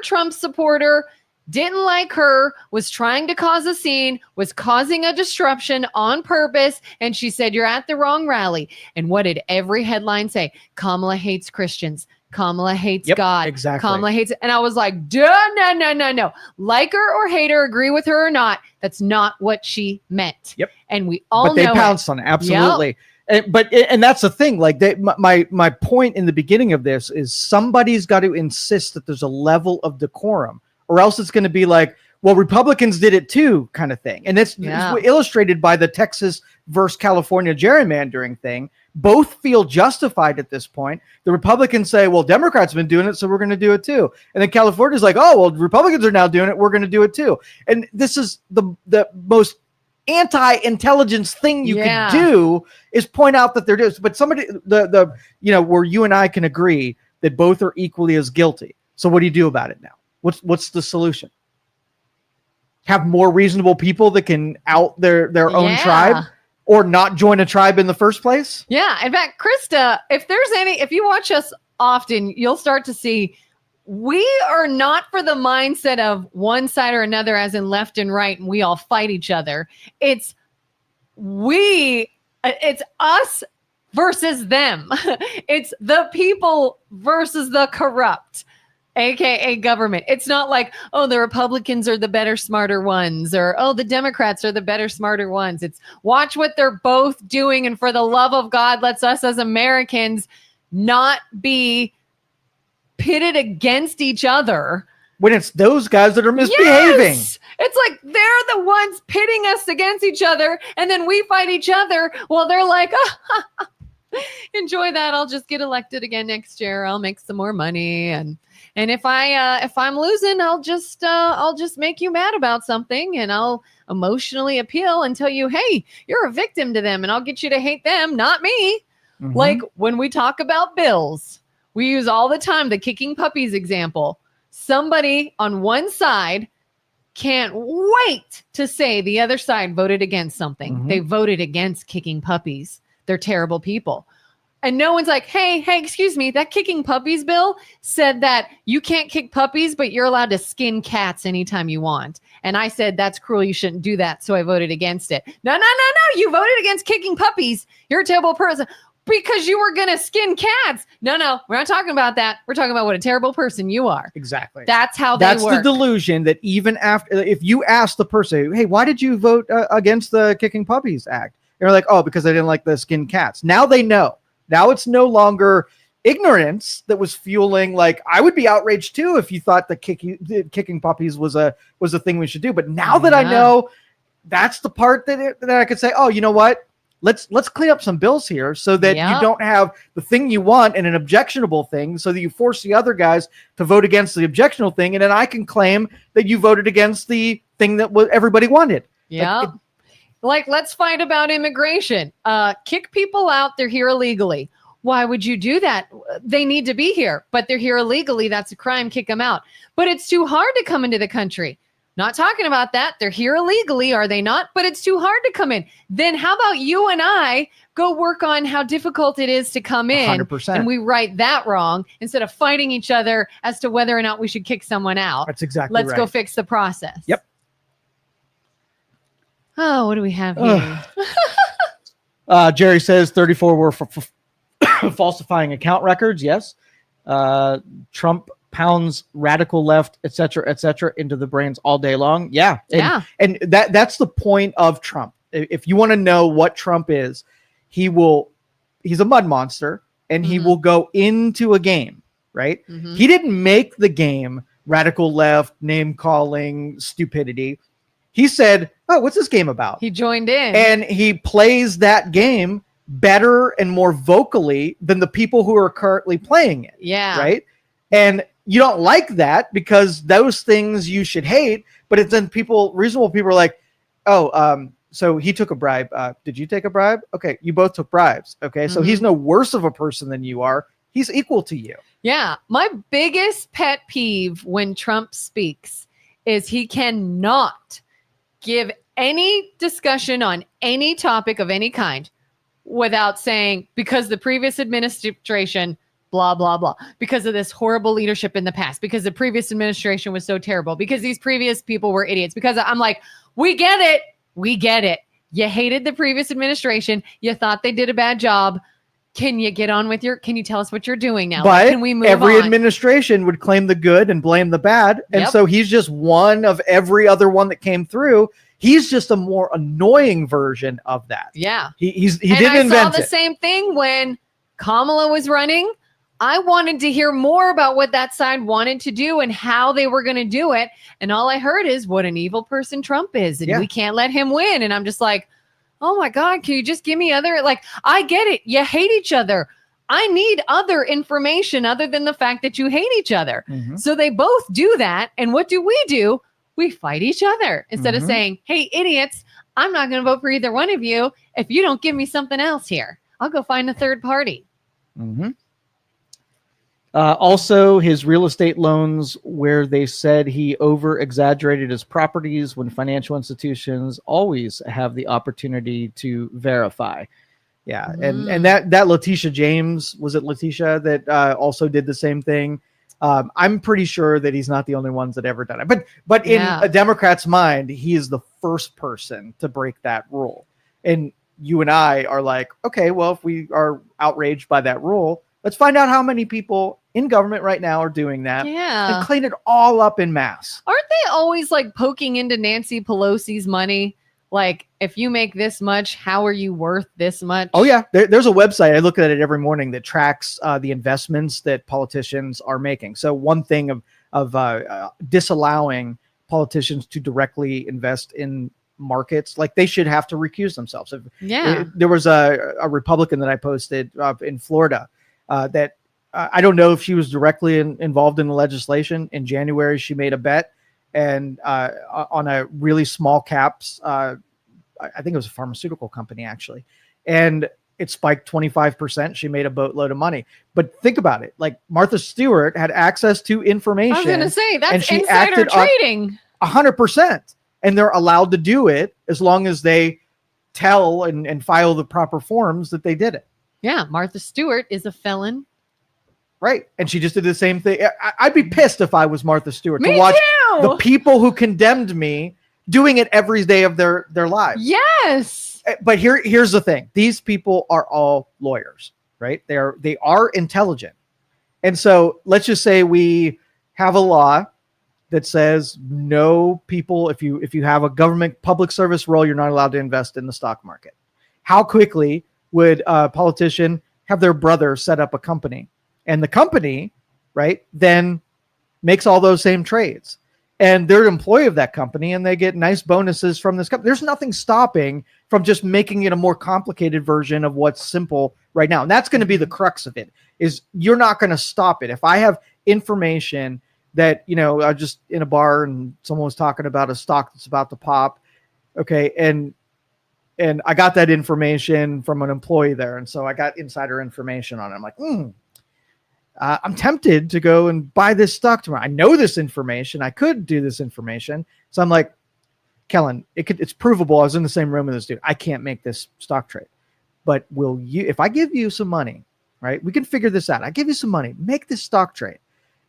Trump supporter, didn't like her, was trying to cause a scene, was causing a disruption on purpose. And she said, you're at the wrong rally. And what did every headline say? Kamala hates Christians. Kamala hates God. Exactly. Kamala hates it. And I was like, no. Like her or hate her, agree with her or not. That's not what she meant. Yep. And we all know they pounced on it. Absolutely. Yep. And that's the thing. Like my point in the beginning of this is somebody's got to insist that there's a level of decorum, or else it's going to be like, well, Republicans did it too, kind of thing. And it's illustrated by the Texas versus California gerrymandering thing. Both feel justified at this point. The Republicans say, well, Democrats have been doing it, so we're going to do it too. And then California's like, oh, well, Republicans are now doing it, we're going to do it too. And this is the most anti-intelligence thing you could do is point out that they're doing. But somebody, where you and I can agree that both are equally as guilty. So what do you do about it now? What's the solution? Have more reasonable people that can out their own tribe, or not join a tribe in the first place? Yeah. In fact, Krista, if you watch us often, you'll start to see we are not for the mindset of one side or another, as in left and right, and we all fight each other. It's us versus them. It's the people versus the corrupt, aka government. It's not like, oh, the Republicans are the better, smarter ones, or oh, the Democrats are the better, smarter ones. It's watch what they're both doing, and for the love of God, let's us as Americans not be pitted against each other. When it's those guys that are misbehaving. Yes! It's like they're the ones pitting us against each other, and then we fight each other while they're like, enjoy that. I'll just get elected again next year. I'll make some more money, and if I'm losing, I'll just make you mad about something, and I'll emotionally appeal and tell you, hey, you're a victim to them, and I'll get you to hate them, not me. Mm-hmm. Like when we talk about bills, we use all the time the kicking puppies example. Somebody on one side can't wait to say the other side voted against something. Mm-hmm. They voted against kicking puppies. They're terrible people. And no one's like, hey, excuse me, that kicking puppies bill said that you can't kick puppies, but you're allowed to skin cats anytime you want. And I said, that's cruel. You shouldn't do that. So I voted against it. No. You voted against kicking puppies. You're a terrible person. Because you were going to skin cats. No, we're not talking about that. We're talking about what a terrible person you are. Exactly. That's how they work. That's the delusion that even after, if you ask the person, hey, why did you vote against the Kicking Puppies Act? They're like, oh, because I didn't like the skin cats. Now they know. Now it's no longer ignorance that was fueling, like, I would be outraged too if you thought that kicking puppies was a thing we should do. But now that I know, that's the part that I could say, oh, you know what? Let's clean up some bills here so that you don't have the thing you want and an objectionable thing, so that you force the other guys to vote against the objectionable thing. And then I can claim that you voted against the thing that everybody wanted. Yeah. Like, let's fight about immigration. Kick people out. They're here illegally. Why would you do that? They need to be here, but they're here illegally. That's a crime. Kick them out. But it's too hard to come into the country. Not talking about that. They're here illegally, are they not? But it's too hard to come in. Then how about you and I go work on how difficult it is to come in 100%. And we right that wrong instead of fighting each other as to whether or not we should kick someone out. That's exactly Let's right. go fix the process. Yep. Oh, what do we have here? Jerry says 34 were falsifying account records. Yes. Trump pounds radical left, et cetera, into the brains all day long. Yeah. And that's the point of Trump. If you want to know what Trump is, he's a mud monster, and he will go into a game, right? Mm-hmm. He didn't make the game radical left, name calling, stupidity. He said, oh, what's this game about? He joined in. And he plays that game better and more vocally than the people who are currently playing it. Yeah. Right. And you don't like that because those things you should hate, but it's then reasonable people are like, oh, so he took a bribe. Did you take a bribe? Okay. You both took bribes. Okay. So he's no worse of a person than you are. He's equal to you. Yeah. My biggest pet peeve when Trump speaks is he cannot give any discussion on any topic of any kind without saying, because the previous administration, blah, blah, blah, because of this horrible leadership in the past, because the previous administration was so terrible, because these previous people were idiots, because I'm like, we get it. We get it. You hated the previous administration. You thought they did a bad job. Can you get on with can you tell us what you're doing now? But can we move every on? administration would claim the good and blame the bad. And so he's just one of every other one that came through. He's just a more annoying version of that. Yeah. He didn't invent it. I saw the same thing when Kamala was running. I wanted to hear more about what that side wanted to do and how they were going to do it. And all I heard is what an evil person Trump is. And we can't let him win. And I'm just like, oh my God, can you just give me I get it. You hate each other. I need other information other than the fact that you hate each other. Mm-hmm. So they both do that. And what do? We fight each other instead of saying, hey, idiots, I'm not going to vote for either one of you if you don't give me something else here. I'll go find a third party. Mm-hmm. Also, his real estate loans, where they said he over exaggerated his properties when financial institutions always have the opportunity to verify. Yeah, and that Letitia James, was it Letitia that also did the same thing? I'm pretty sure that he's not the only ones that ever done it. But in a Democrat's mind, he is the first person to break that rule. And you and I are like, okay, well, if we are outraged by that rule, let's find out how many people in government right now are doing that. Yeah. And clean it all up in mass. Aren't they always like poking into Nancy Pelosi's money? Like, if you make this much, how are you worth this much? Oh, yeah. There's a website. I look at it every morning that tracks the investments that politicians are making. So one thing of disallowing politicians to directly invest in markets, like they should have to recuse themselves. There was a Republican that I posted in Florida that I don't know if she was directly involved in the legislation. In January, she made a bet and on a really small caps, I think it was a pharmaceutical company actually, and it spiked 25%. She made a boatload of money. But think about it, like Martha Stewart had access to information. I was going to say that's insider trading. 100%, and they're allowed to do it as long as they tell and file the proper forms that they did it. Yeah, Martha Stewart is a felon. Right. And she just did the same thing. I'd be pissed if I was Martha Stewart to watch the people who condemned me doing it every day of their lives. Yes. But here's the thing. These people are all lawyers, right? They are intelligent. And so let's just say we have a law that says no people, if you have a government public service role, you're not allowed to invest in the stock market. How quickly would a politician have their brother set up a company? And the company, right, then makes all those same trades. And they're an employee of that company and they get nice bonuses from this company. There's nothing stopping from just making it a more complicated version of what's simple right now. And that's going to be the crux of it, is you're not going to stop it. If I have information that, I just in a bar and someone was talking about a stock that's about to pop, okay, and I got that information from an employee there. And so I got insider information on it. I'm like, I'm tempted to go and buy this stock tomorrow. I know this information. I could do this information. So I'm like, Kelin, it's provable. I was in the same room with this dude. I can't make this stock trade. But will you, if I give you some money, right, we can figure this out. I give you some money, make this stock trade.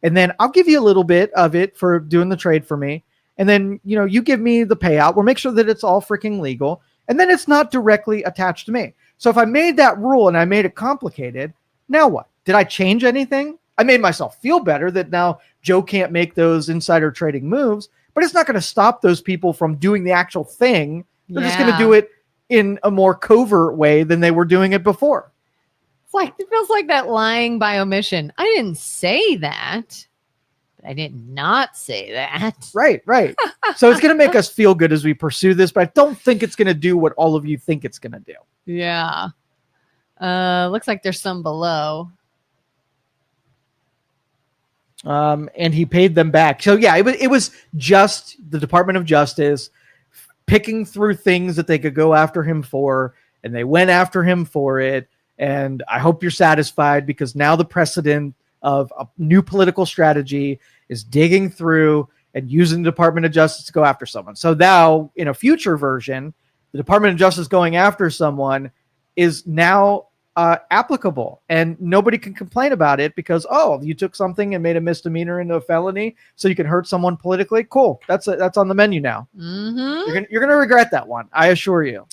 And then I'll give you a little bit of it for doing the trade for me. And then, you give me the payout. We'll make sure that it's all freaking legal. And then it's not directly attached to me. So if I made that rule and I made it complicated, now what? Did I change anything? I made myself feel better that now Joe can't make those insider trading moves, but it's not going to stop those people from doing the actual thing. They're just going to do it in a more covert way than they were doing it before. It feels like that lying by omission. I didn't say that. I did not say that. Right. So it's going to make us feel good as we pursue this, but I don't think it's going to do what all of you think it's going to do. Yeah. Looks like there's some below. And he paid them back. So yeah, it was just the Department of Justice picking through things that they could go after him for, and they went after him for it. And I hope you're satisfied, because now the precedent of a new political strategy is digging through and using the Department of Justice to go after someone. So now in a future version, the Department of Justice going after someone is now applicable, and nobody can complain about it because, you took something and made a misdemeanor into a felony so you can hurt someone politically. Cool. That's on the menu now. Mm-hmm. You're gonna regret that one, I assure you.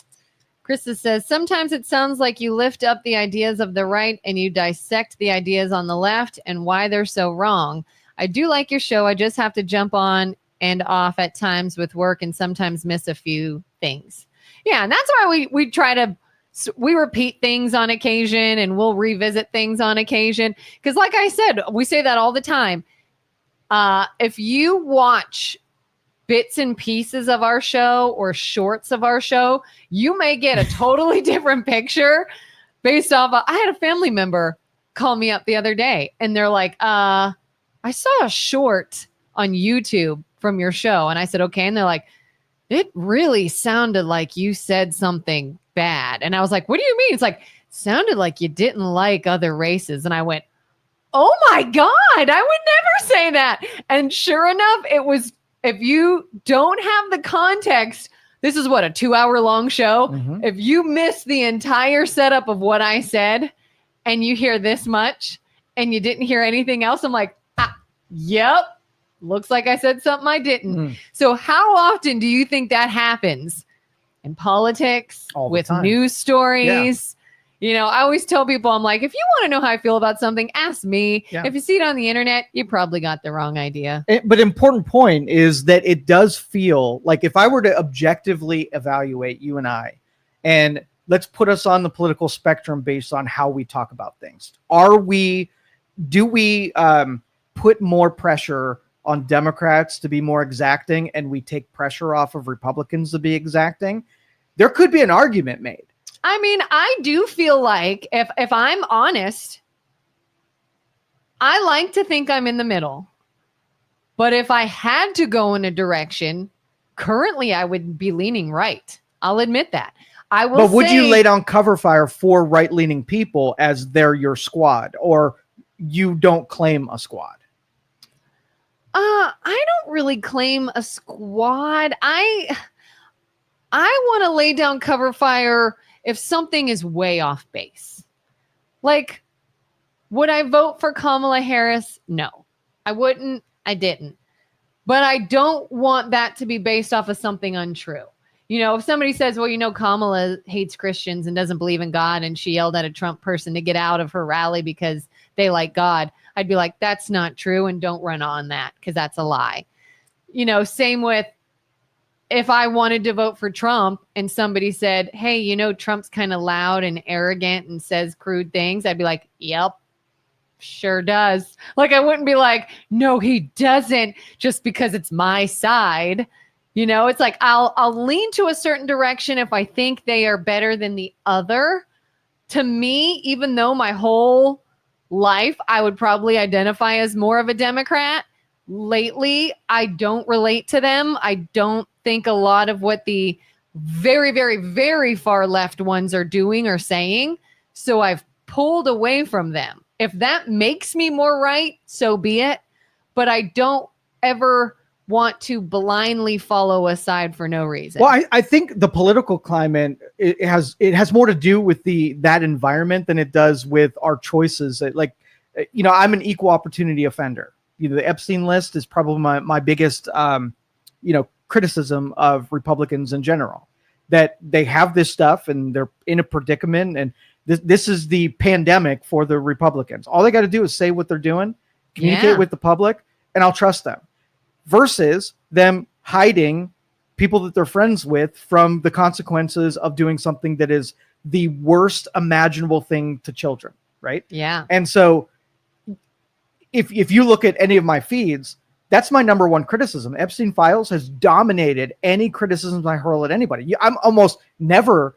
Krista says, sometimes it sounds like you lift up the ideas of the right and you dissect the ideas on the left and why they're so wrong. I do like your show. I just have to jump on and off at times with work and sometimes miss a few things. Yeah, and that's why we try to, we repeat things on occasion and we'll revisit things on occasion. Because like I said, we say that all the time. If you watch bits and pieces of our show or shorts of our show, you may get a totally different picture based off I had a family member call me up the other day and they're like, I saw a short on YouTube from your show. And I said, okay. And they're like, it really sounded like you said something bad. And I was like, what do you mean? It's like, sounded like you didn't like other races. And I went, oh my God, I would never say that. And sure enough, it was, if you don't have the context, this is what, a 2-hour long show. Mhm. If you miss the entire setup of what I said and you hear this much and you didn't hear anything else, I'm like, yep, looks like I said something I didn't. Mm. So how often do you think that happens in politics, All the with time. news stories? You know, I always tell people, I'm like, if you want to know how I feel about something, ask me. Yeah. If you see it on the internet, you probably got the wrong idea. But important point is that it does feel like if I were to objectively evaluate you and I, and let's put us on the political spectrum based on how we talk about things. Do we put more pressure on Democrats to be more exacting and we take pressure off of Republicans to be exacting? There could be an argument made. I mean, I do feel like if I'm honest, I like to think I'm in the middle. But if I had to go in a direction, currently I would be leaning right. I'll admit that. I will. But would you lay down cover fire for right-leaning people as they're your squad, or you don't claim a squad? I don't really claim a squad. I want to lay down cover fire if something is way off base. Like, would I vote for Kamala Harris? No, I wouldn't. I didn't. But I don't want that to be based off of something untrue. You know, if somebody says, well, you know, Kamala hates Christians and doesn't believe in God, and she yelled at a Trump person to get out of her rally because they like God, I'd be like, that's not true, and don't run on that because that's a lie. You know, same with if I wanted to vote for Trump and somebody said, hey, you know, Trump's kind of loud and arrogant and says crude things, I'd be like, yep, sure does. Like, I wouldn't be like, no, he doesn't, just because it's my side. You know, it's like I'll lean to a certain direction if I think they are better than the other. To me, even though my whole life I would probably identify as more of a Democrat, lately I don't relate to them. I don't think a lot of what the very, very, very far left ones are doing or saying. So I've pulled away from them. If that makes me more right, so be it. But I don't ever want to blindly follow a side for no reason. Well, I think the political climate, it has more to do with that environment than it does with our choices. Like, you know, I'm an equal opportunity offender. You know, the Epstein list is probably my biggest, you know, criticism of Republicans in general, that they have this stuff and they're in a predicament. And this is the pandemic for the Republicans. All they got to do is say what they're doing, communicate with the public, and I'll trust them. Versus them hiding people that they're friends with from the consequences of doing something that is the worst imaginable thing to children, right? Yeah. And so if you look at any of my feeds, that's my number one criticism. Epstein Files has dominated any criticisms I hurl at anybody. I'm almost never,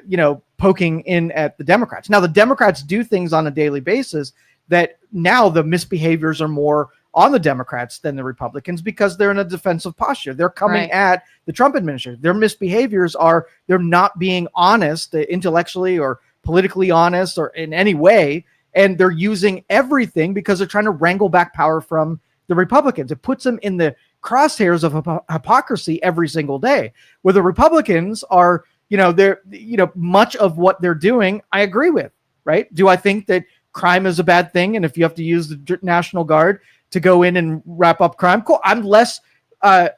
you know, poking in at the Democrats. Now, the Democrats do things on a daily basis that now the misbehaviors are more on the Democrats than the Republicans because they're in a defensive posture. They're coming at the Trump administration. Their misbehaviors are they're not being honest, intellectually or politically honest or in any way. And they're using everything because they're trying to wrangle back power from the Republicans. It puts them in the crosshairs of hypocrisy every single day. Where the Republicans are, you know, they're, you know, much of what they're doing, I agree with, right? Do I think that crime is a bad thing? And if you have to use the National Guard to go in and wrap up crime, cool. I'm less, I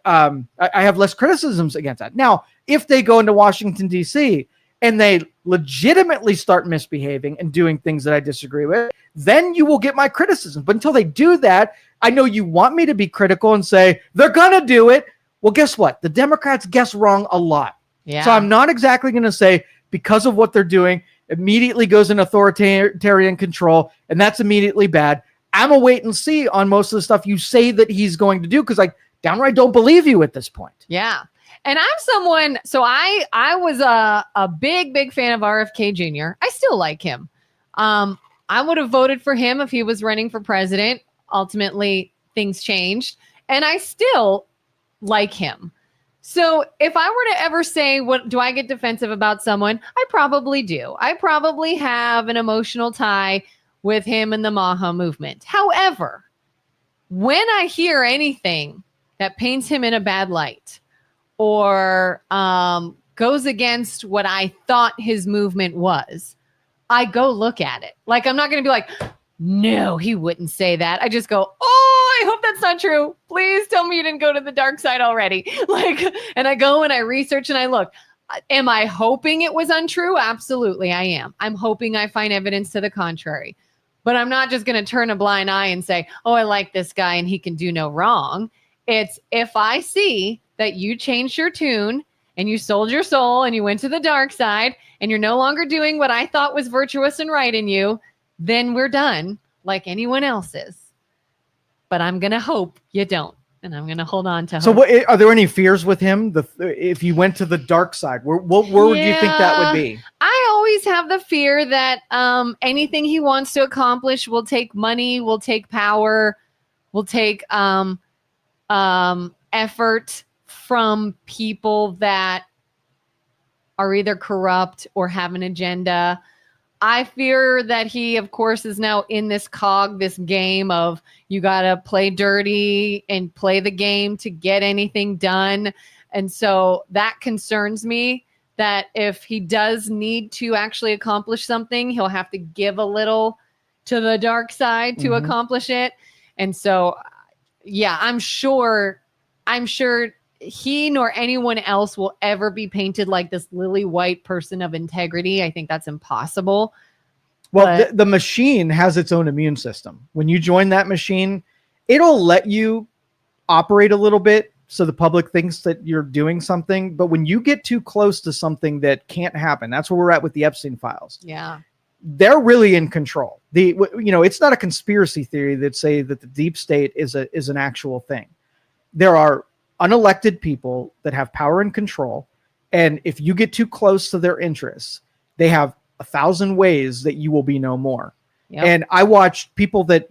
have less criticisms against that. Now, if they go into Washington, D.C., and they legitimately start misbehaving and doing things that I disagree with, then you will get my criticism. But until they do that, I know you want me to be critical and say, they're going to do it. Well, guess what? The Democrats guess wrong a lot. Yeah. So I'm not exactly going to say, because of what they're doing, immediately goes in authoritarian control, and that's immediately bad. I'm a wait and see on most of the stuff you say that he's going to do, because I downright don't believe you at this point. Yeah. And I'm someone, so I was a big fan of RFK Jr. I still like him. I would have voted for him if he was running for president. Ultimately, things changed, and I still like him. So if I were to ever say, what do I get defensive about someone? I probably do. I probably have an emotional tie with him and the Maha movement. However, when I hear anything that paints him in a bad light or goes against what I thought his movement was, I go look at it. Like, I'm not going to be like, no, he wouldn't say that. I just go, oh, I hope that's not true. Please tell me you didn't go to the dark side already. Like, and I go and I research and I look. Am I hoping it was untrue? Absolutely, I am. I'm hoping I find evidence to the contrary. But I'm not just going to turn a blind eye and say, oh, I like this guy and he can do no wrong. It's if I see that you changed your tune and you sold your soul and you went to the dark side and you're no longer doing what I thought was virtuous and right in you, then we're done like anyone else is. But I'm going to hope you don't. And I'm going to hold on to hope. So what, are there any fears with him? If you went to the dark side, where would you think that would be? I always have the fear that anything he wants to accomplish will take money, will take power, will take effort from people that are either corrupt or have an agenda. I fear that he, of course, is now in this game of you got to play dirty and play the game to get anything done. And so that concerns me, that if he does need to actually accomplish something, he'll have to give a little to the dark side to accomplish it. And so, yeah, I'm sure he nor anyone else will ever be painted like this lily white person of integrity. I think that's impossible. Well, the machine has its own immune system. When you join that machine, it'll let you operate a little bit so the public thinks that you're doing something. But when you get too close to something that can't happen, that's where we're at with the Epstein files. Yeah. They're really in control. It's not a conspiracy theory that say that the deep state is an actual thing. There are unelected people that have power and control. And if you get too close to their interests, they have 1,000 ways that you will be no more. Yep. And I watched people that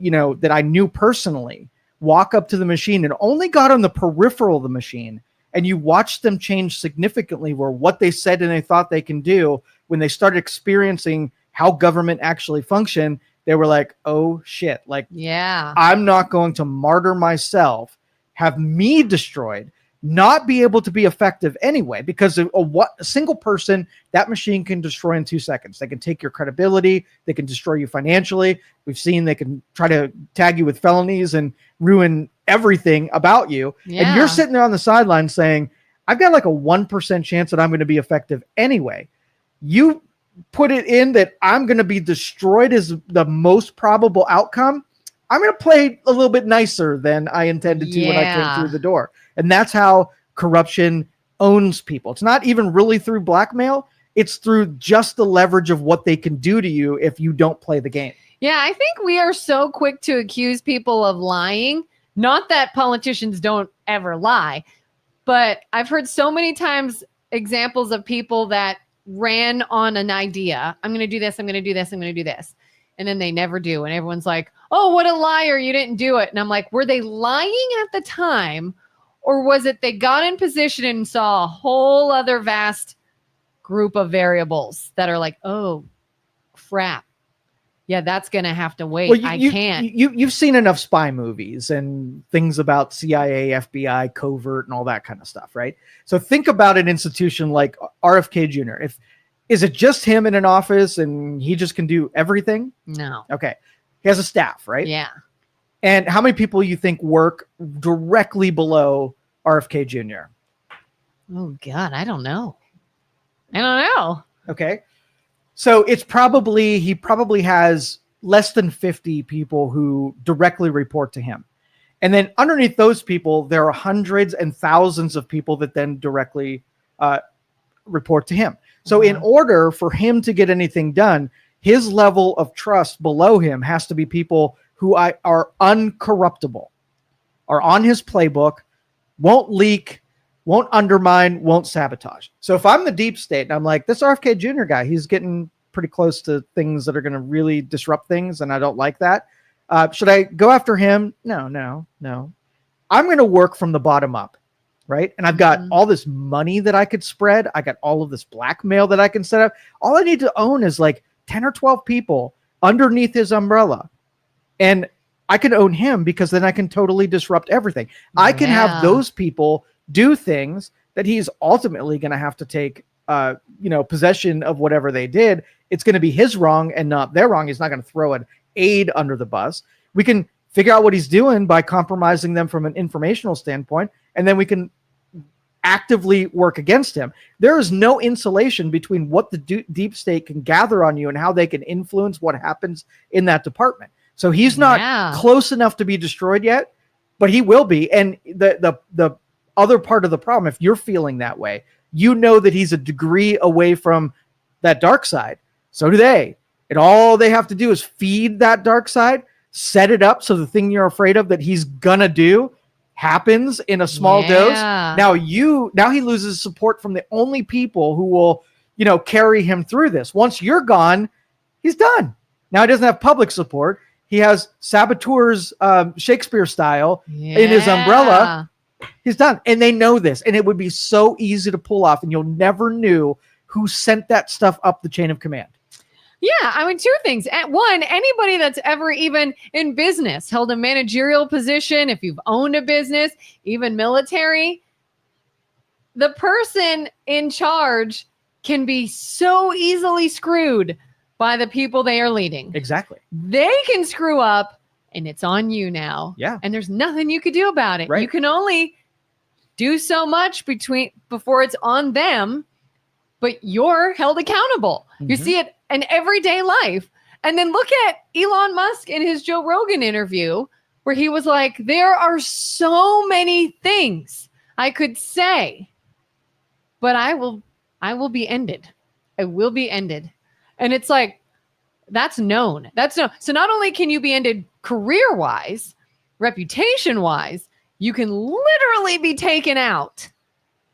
I knew personally walk up to the machine and only got on the peripheral of the machine. And you watch them change significantly where what they said and they thought they can do, when they started experiencing how government actually function, they were like, oh shit. Like, yeah, I'm not going to martyr myself, have me destroyed, not be able to be effective anyway, because a single person, that machine can destroy in 2 seconds. They can take your credibility. They can destroy you financially. We've seen they can try to tag you with felonies and ruin everything about you. Yeah. And you're sitting there on the sideline saying, I've got like a 1% chance that I'm going to be effective anyway. You put it in that I'm going to be destroyed as the most probable outcome. I'm going to play a little bit nicer than I intended to when I came through the door. And that's how corruption owns people. It's not even really through blackmail. It's through just the leverage of what they can do to you if you don't play the game. Yeah, I think we are so quick to accuse people of lying. Not that politicians don't ever lie, but I've heard so many times examples of people that ran on an idea. I'm going to do this. I'm going to do this. I'm going to do this. And then they never do. And everyone's like, oh, what a liar. You didn't do it. And I'm like, were they lying at the time? Or was it they got in position and saw a whole other vast group of variables that are like, oh, crap. Yeah, that's going to have to wait. Well, I can't. You've seen enough spy movies and things about CIA, FBI, covert, and all that kind of stuff, right? So think about an institution like RFK Jr. Is it just him in an office and he just can do everything? No. Okay. He has a staff, right? Yeah. And how many people you think work directly below RFK Jr.? Oh, God, I don't know. Okay. So he probably has less than 50 people who directly report to him. And then underneath those people, there are hundreds and thousands of people that then directly report to him. So in order for him to get anything done, his level of trust below him has to be people who are uncorruptible, are on his playbook, won't leak, won't undermine, won't sabotage. So if I'm the deep state and I'm like, this RFK Jr. guy, he's getting pretty close to things that are going to really disrupt things, and I don't like that. Should I go after him? No. I'm going to work from the bottom up, right? And I've got all this money that I could spread. I got all of this blackmail that I can set up. All I need to own is like 10 or 12 people underneath his umbrella. And I can own him because then I can totally disrupt everything. I can have those people do things that he's ultimately going to have to take, possession of whatever they did. It's going to be his wrong and not their wrong. He's not going to throw an aide under the bus. We can figure out what he's doing by compromising them from an informational standpoint, and then we can actively work against him. There is no insulation between what the deep state can gather on you and how they can influence what happens in that department. So he's not close enough to be destroyed yet, but he will be. And the other part of the problem, if you're feeling that way, you know that he's a degree away from that dark side. So do they. And all they have to do is feed that dark side, set it up so the thing you're afraid of that he's gonna do happens in a small dose. Now he loses support from the only people who will, carry him through this. Once you're gone, he's done. Now he doesn't have public support. He has saboteurs, Shakespeare style in his umbrella. He's done. And they know this. And it would be so easy to pull off. And you'll never knew who sent that stuff up the chain of command. Yeah, I mean, two things. One, anybody that's ever even in business, held a managerial position, if you've owned a business, even military, the person in charge can be so easily screwed by the people they are leading. Exactly. They can screw up, and it's on you now. Yeah. And there's nothing you could do about it. Right. You can only do so much before it's on them, but you're held accountable. You see it in everyday life. And then look at Elon Musk in his Joe Rogan interview, where he was like, there are so many things I could say, but I will be ended. I will be ended. And it's like, that's known. So not only can you be ended career-wise, reputation-wise, you can literally be taken out.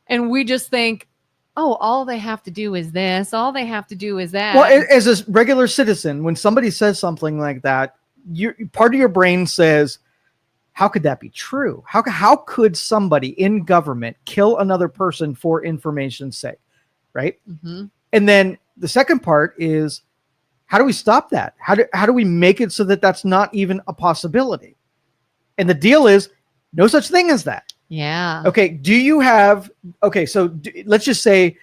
And we just think, oh, all they have to do is this. All they have to do is that. Well, as a regular citizen, when somebody says something like that, part of your brain says, how could that be true? How could somebody in government kill another person for information's sake? Right? Mm-hmm. And then the second part is, how do we stop that? How do we make it so that that's not even a possibility? And the deal is no such thing as that. Yeah. Okay. So let's just say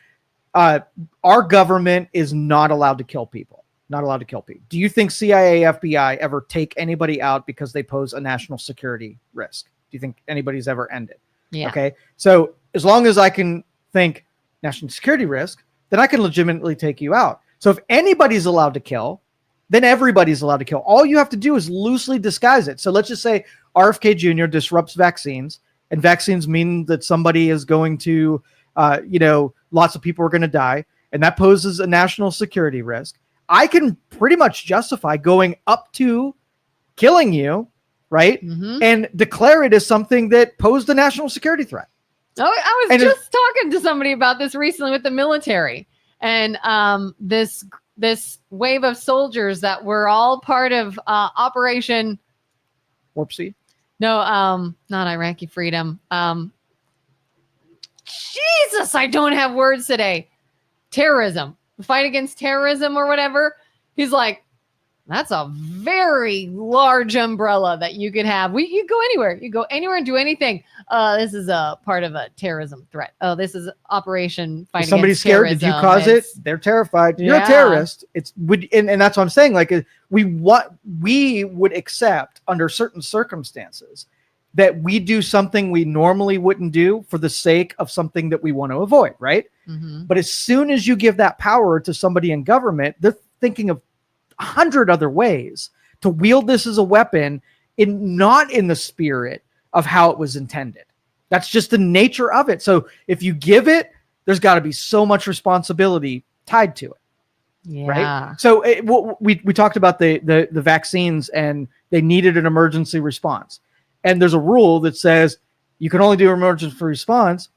our government is not allowed to kill people. Not allowed to kill people. Do you think CIA, FBI ever take anybody out because they pose a national security risk? Do you think anybody's ever ended? Yeah. Okay. So as long as I can think national security risk, then I can legitimately take you out. So if anybody's allowed to kill, then everybody's allowed to kill. All you have to do is loosely disguise it. So let's just say RFK Jr. disrupts vaccines, and vaccines mean that somebody is going to, lots of people are going to die, and that poses a national security risk. I can pretty much justify going up to killing you, right? Mm-hmm. And declare it as something that posed a national security threat. Oh, I was just talking to somebody about this recently with the military, and this wave of soldiers that were all part of Operation Warp Speed. No, not Iraqi Freedom. Jesus, I don't have words today. Terrorism, the fight against terrorism or whatever. He's like, that's a very large umbrella that you could have. You go anywhere. You go anywhere and do anything. This is a part of a terrorism threat. Oh, this is Operation Fight Against Terrorism. Somebody's scared. Did you cause it? They're terrified. You're a terrorist. And that's what I'm saying. Like we would accept under certain circumstances that we do something we normally wouldn't do for the sake of something that we want to avoid, right? Mm-hmm. But as soon as you give that power to somebody in government, they're thinking of 100 other ways to wield this as a weapon, not in the spirit of how it was intended. That's just the nature of it. So if you give it, there's got to be so much responsibility tied to it. Yeah. Right. So we talked about the vaccines, and they needed an emergency response. And there's a rule that says you can only do emergency response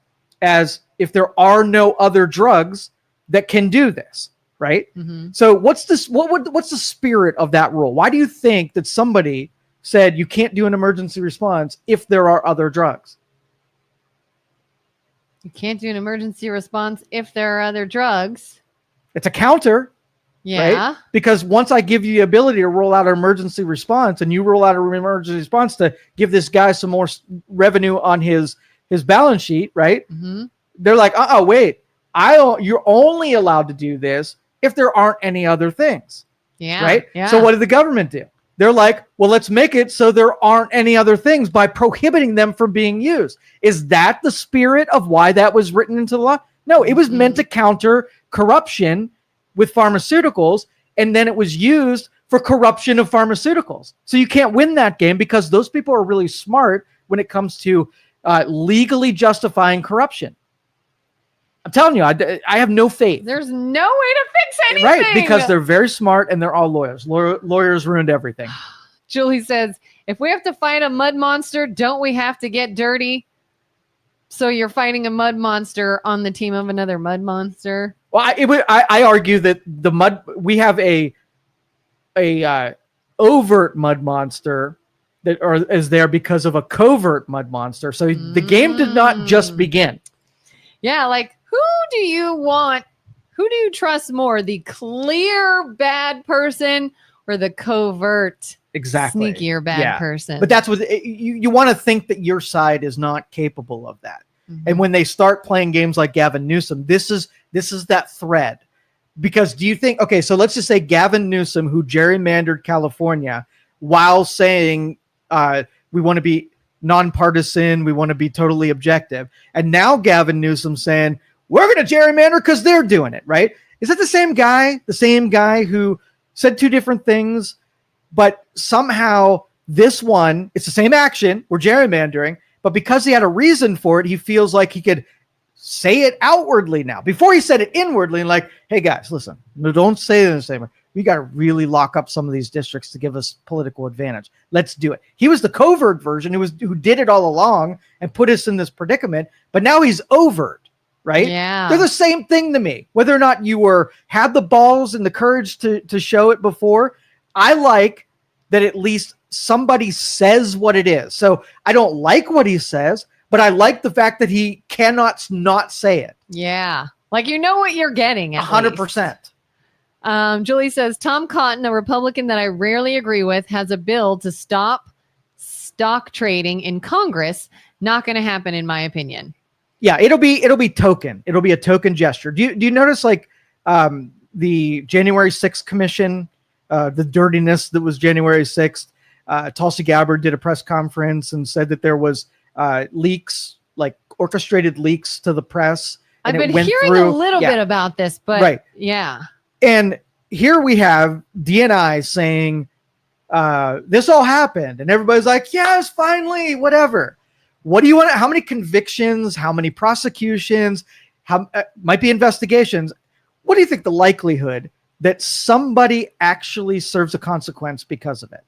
as if there are no other drugs that can do this. Right. Mm-hmm. So what's the spirit of that rule? Why do you think that somebody said you can't do an emergency response if there are other drugs? You can't do an emergency response if there are other drugs. It's a counter. Yeah. Right? Because once I give you the ability to roll out an emergency response and you roll out an emergency response to give this guy some more revenue on his balance sheet, right? Mm-hmm. They're like, wait, you're only allowed to do this if there aren't any other things. Yeah. Right? Yeah. So what did the government do? They're like, well, let's make it so there aren't any other things by prohibiting them from being used. Is that the spirit of why that was written into the law? No, it was meant to counter corruption with pharmaceuticals, and then it was used for corruption of pharmaceuticals. So you can't win that game because those people are really smart when it comes to legally justifying corruption. I'm telling you, I have no faith. There's no way to fix anything. Right, because they're very smart and they're all lawyers. Lawyers ruined everything. Julie says, if we have to fight a mud monster, don't we have to get dirty? So you're fighting a mud monster on the team of another mud monster? Well, I argue that we have a overt mud monster that is there because of a covert mud monster. So the game did not just begin. Yeah, like who do you trust more, the clear bad person or the covert, exactly sneakier bad person? But that's what you want to think that your side is not capable of that. Mm-hmm. And when they start playing games like Gavin Newsom, this is that thread. Because do you think, okay, so let's just say Gavin Newsom, who gerrymandered California while saying we want to be nonpartisan, we want to be totally objective. And now Gavin Newsom saying, we're going to gerrymander because they're doing it, right? Is that the same guy who said two different things, but somehow this one, it's the same action, we're gerrymandering, but because he had a reason for it, he feels like he could say it outwardly now. Before he said it inwardly, and like, hey guys, listen, no, don't say it in the same way. We got to really lock up some of these districts to give us political advantage. Let's do it. He was the covert version who did it all along and put us in this predicament, but now he's overt, right? Yeah. They're the same thing to me. Whether or not you had the balls and the courage to show it before, I like that at least somebody says what it is. So I don't like what he says, but I like the fact that he cannot not say it. Yeah. Like, you know what you're getting at 100%. Julie says, Tom Cotton, a Republican that I rarely agree with, has a bill to stop stock trading in Congress. Not going to happen, in my opinion. Yeah, it'll be token. It'll be a token gesture. Do you notice like the January 6th commission, the dirtiness that was January 6th? Tulsi Gabbard did a press conference and said that there was leaks, like orchestrated leaks to the press. I've been hearing a little bit about this, but right. Yeah. And here we have DNI saying this all happened, and everybody's like, yes, finally, whatever. What do you want? How many convictions? How many prosecutions? How might be investigations? What do you think the likelihood that somebody actually serves a consequence because of it?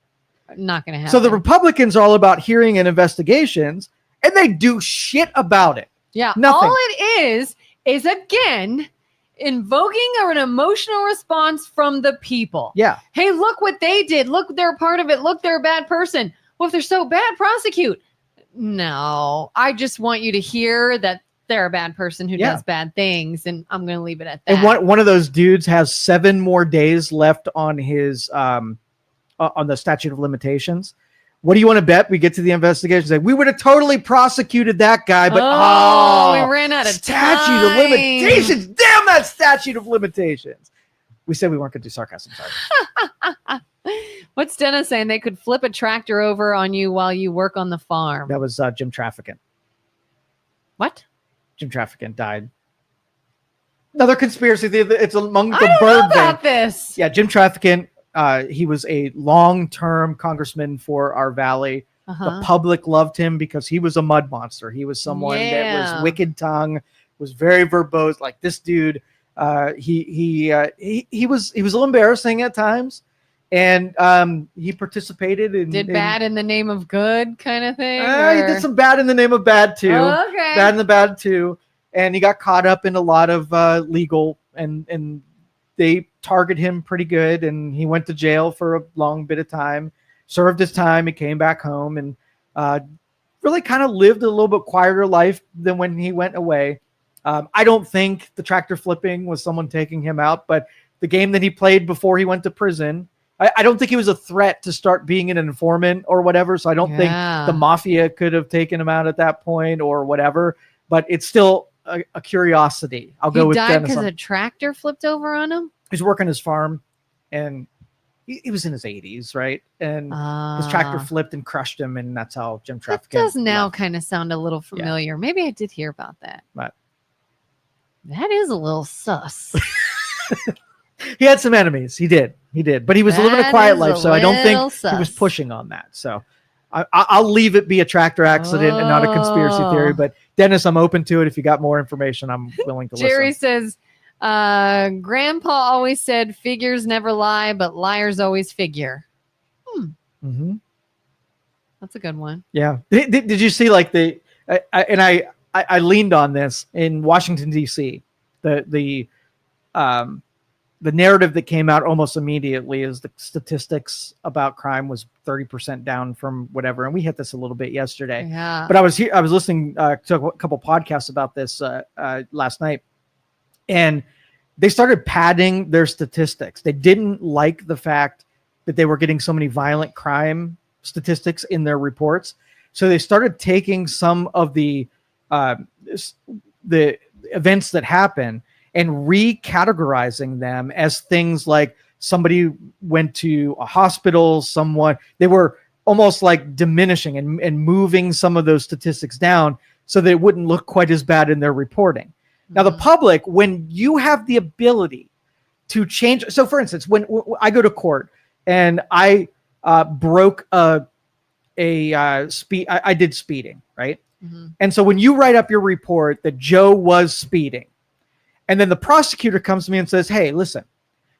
Not going to happen. So the Republicans are all about hearing and investigations, and they do shit about it. Yeah. Nothing. All it is again invoking an emotional response from the people. Yeah. Hey, look what they did. Look, they're a part of it. Look, they're a bad person. Well, if they're so bad, prosecute. No, I just want you to hear that they're a bad person who does bad things, and I'm going to leave it at that. And one of those dudes has 7 more days left on his on the statute of limitations. What do you want to bet? We get to the investigation. Say, we would have totally prosecuted that guy, but we ran out of statute of limitations. Damn that statute of limitations. We said we weren't going to do sarcasm. Sorry. What's Dennis saying? They could flip a tractor over on you while you work on the farm. That was Jim Trafficant. What? Jim Trafficant died. Another conspiracy theory. It's among the I don't bird know about thing. this. Yeah, Jim Trafficant. He was a long-term congressman for our valley. The public loved him because he was a mud monster. He was someone that was wicked tongue, was very verbose. Like this dude, he was a little embarrassing at times, and he participated in bad in the name of good kind of thing. He did some bad in the name of bad too. Oh, okay. Bad in the bad too, and he got caught up in a lot of legal and they targeted him pretty good, and he went to jail for a long bit of time, served his time, he came back home, and really kind of lived a little bit quieter life than when he went away. I don't think the tractor flipping was someone taking him out, but the game that he played before he went to prison, I don't think he was a threat to start being an informant or whatever. So I don't think the mafia could have taken him out at that point or whatever, but it's still a curiosity. I'll go with Dennis. He died because a tractor flipped over on him? He's working his farm, and he was in his 80s, right? And his tractor flipped and crushed him, and that's how Jim Traffic. That does now kind of sound a little familiar. Yeah. Maybe I did hear about that. But that is a little sus. He had some enemies. He did. But he was living a quiet life, so I don't think he was pushing on that. So I'll leave it be a tractor accident and not a conspiracy theory. But Dennis, I'm open to it. If you got more information, I'm willing to listen. Jerry says, Grandpa always said figures never lie, but liars always figure. Mm-hmm. That's a good one. Yeah. Did you see like I leaned on this in Washington, D.C. The narrative that came out almost immediately is the statistics about crime was 30% down from whatever. And we hit this a little bit yesterday, but I was listening to a couple podcasts about this last night, and they started padding their statistics. They didn't like the fact that they were getting so many violent crime statistics in their reports. So they started taking some of the events that happen and recategorizing them as things like somebody went to a hospital, they were almost like diminishing and moving some of those statistics down so that it wouldn't look quite as bad in their reporting. Mm-hmm. Now, the public, when you have the ability to change, so for instance, when I go to court and I broke I did speeding, right? Mm-hmm. And so when you write up your report that Joe was speeding, and then the prosecutor comes to me and says, hey, listen,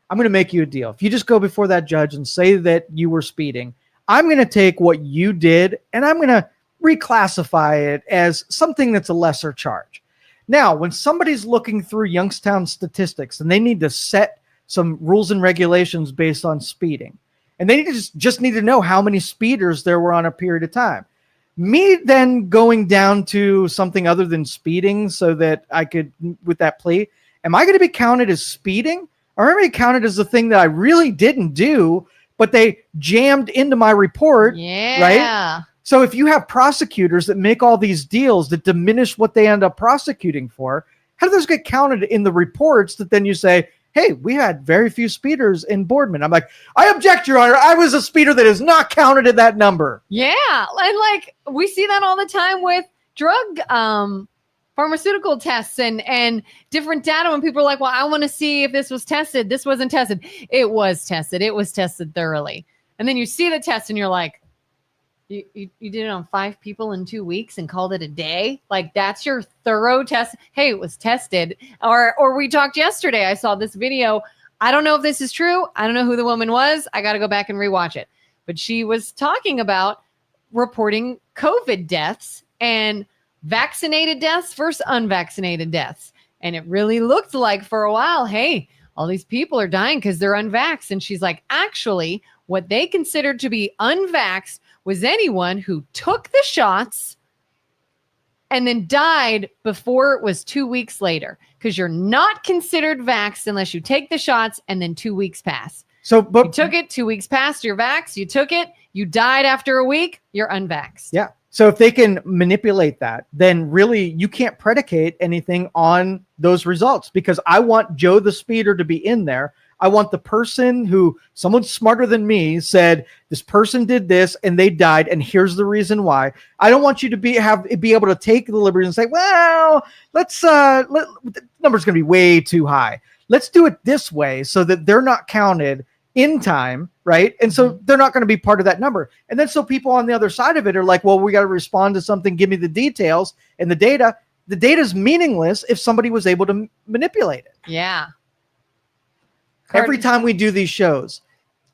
I'm going to make you a deal. If you just go before that judge and say that you were speeding, I'm going to take what you did and I'm going to reclassify it as something that's a lesser charge. Now, when somebody's looking through Youngstown statistics and they need to set some rules and regulations based on speeding, and they just need to know how many speeders there were on a period of time. Me then going down to something other than speeding so that I could, with that plea, am I going to be counted as speeding, or am I going to be counted as the thing that I really didn't do, but they jammed into my report? Yeah. Right? So if you have prosecutors that make all these deals that diminish what they end up prosecuting for, how do those get counted in the reports that then you say, hey, we had very few speeders in Boardman? I'm like, I object, Your Honor. I was a speeder that is not counted in that number. Yeah. And like we see that all the time with drug pharmaceutical tests and different data when people are like, well, I want to see if this was tested. This wasn't tested. It was tested. It was tested thoroughly. And then you see the test and you're like, you did it on 5 people in 2 weeks and called it a day? Like, that's your thorough test? Hey, it was tested. Or we talked yesterday. I saw this video. I don't know if this is true. I don't know who the woman was. I got to go back and rewatch it. But she was talking about reporting COVID deaths and vaccinated deaths versus unvaccinated deaths. And it really looked like for a while, hey, all these people are dying because they're unvaxxed. And she's like, actually, what they considered to be unvaxxed was anyone who took the shots and then died before it was 2 weeks later, because you're not considered vaxxed unless you take the shots and then 2 weeks pass. So, but you took it, 2 weeks passed, you're vaxxed. You took it, you died after a week, you're unvaxxed. Yeah. So if they can manipulate that, then really you can't predicate anything on those results, because I want Joe the speeder to be in there. I want the person who someone smarter than me said, this person did this and they died, and here's the reason why. I don't want you to be able to take the liberty and say, well, the number's going to be way too high. Let's do it this way so that they're not counted in time, right? And so they're not going to be part of that number. And then so people on the other side of it are like, well, we got to respond to something. Give me the details and the data. The data is meaningless if somebody was able to manipulate it. Yeah. Every time we do these shows,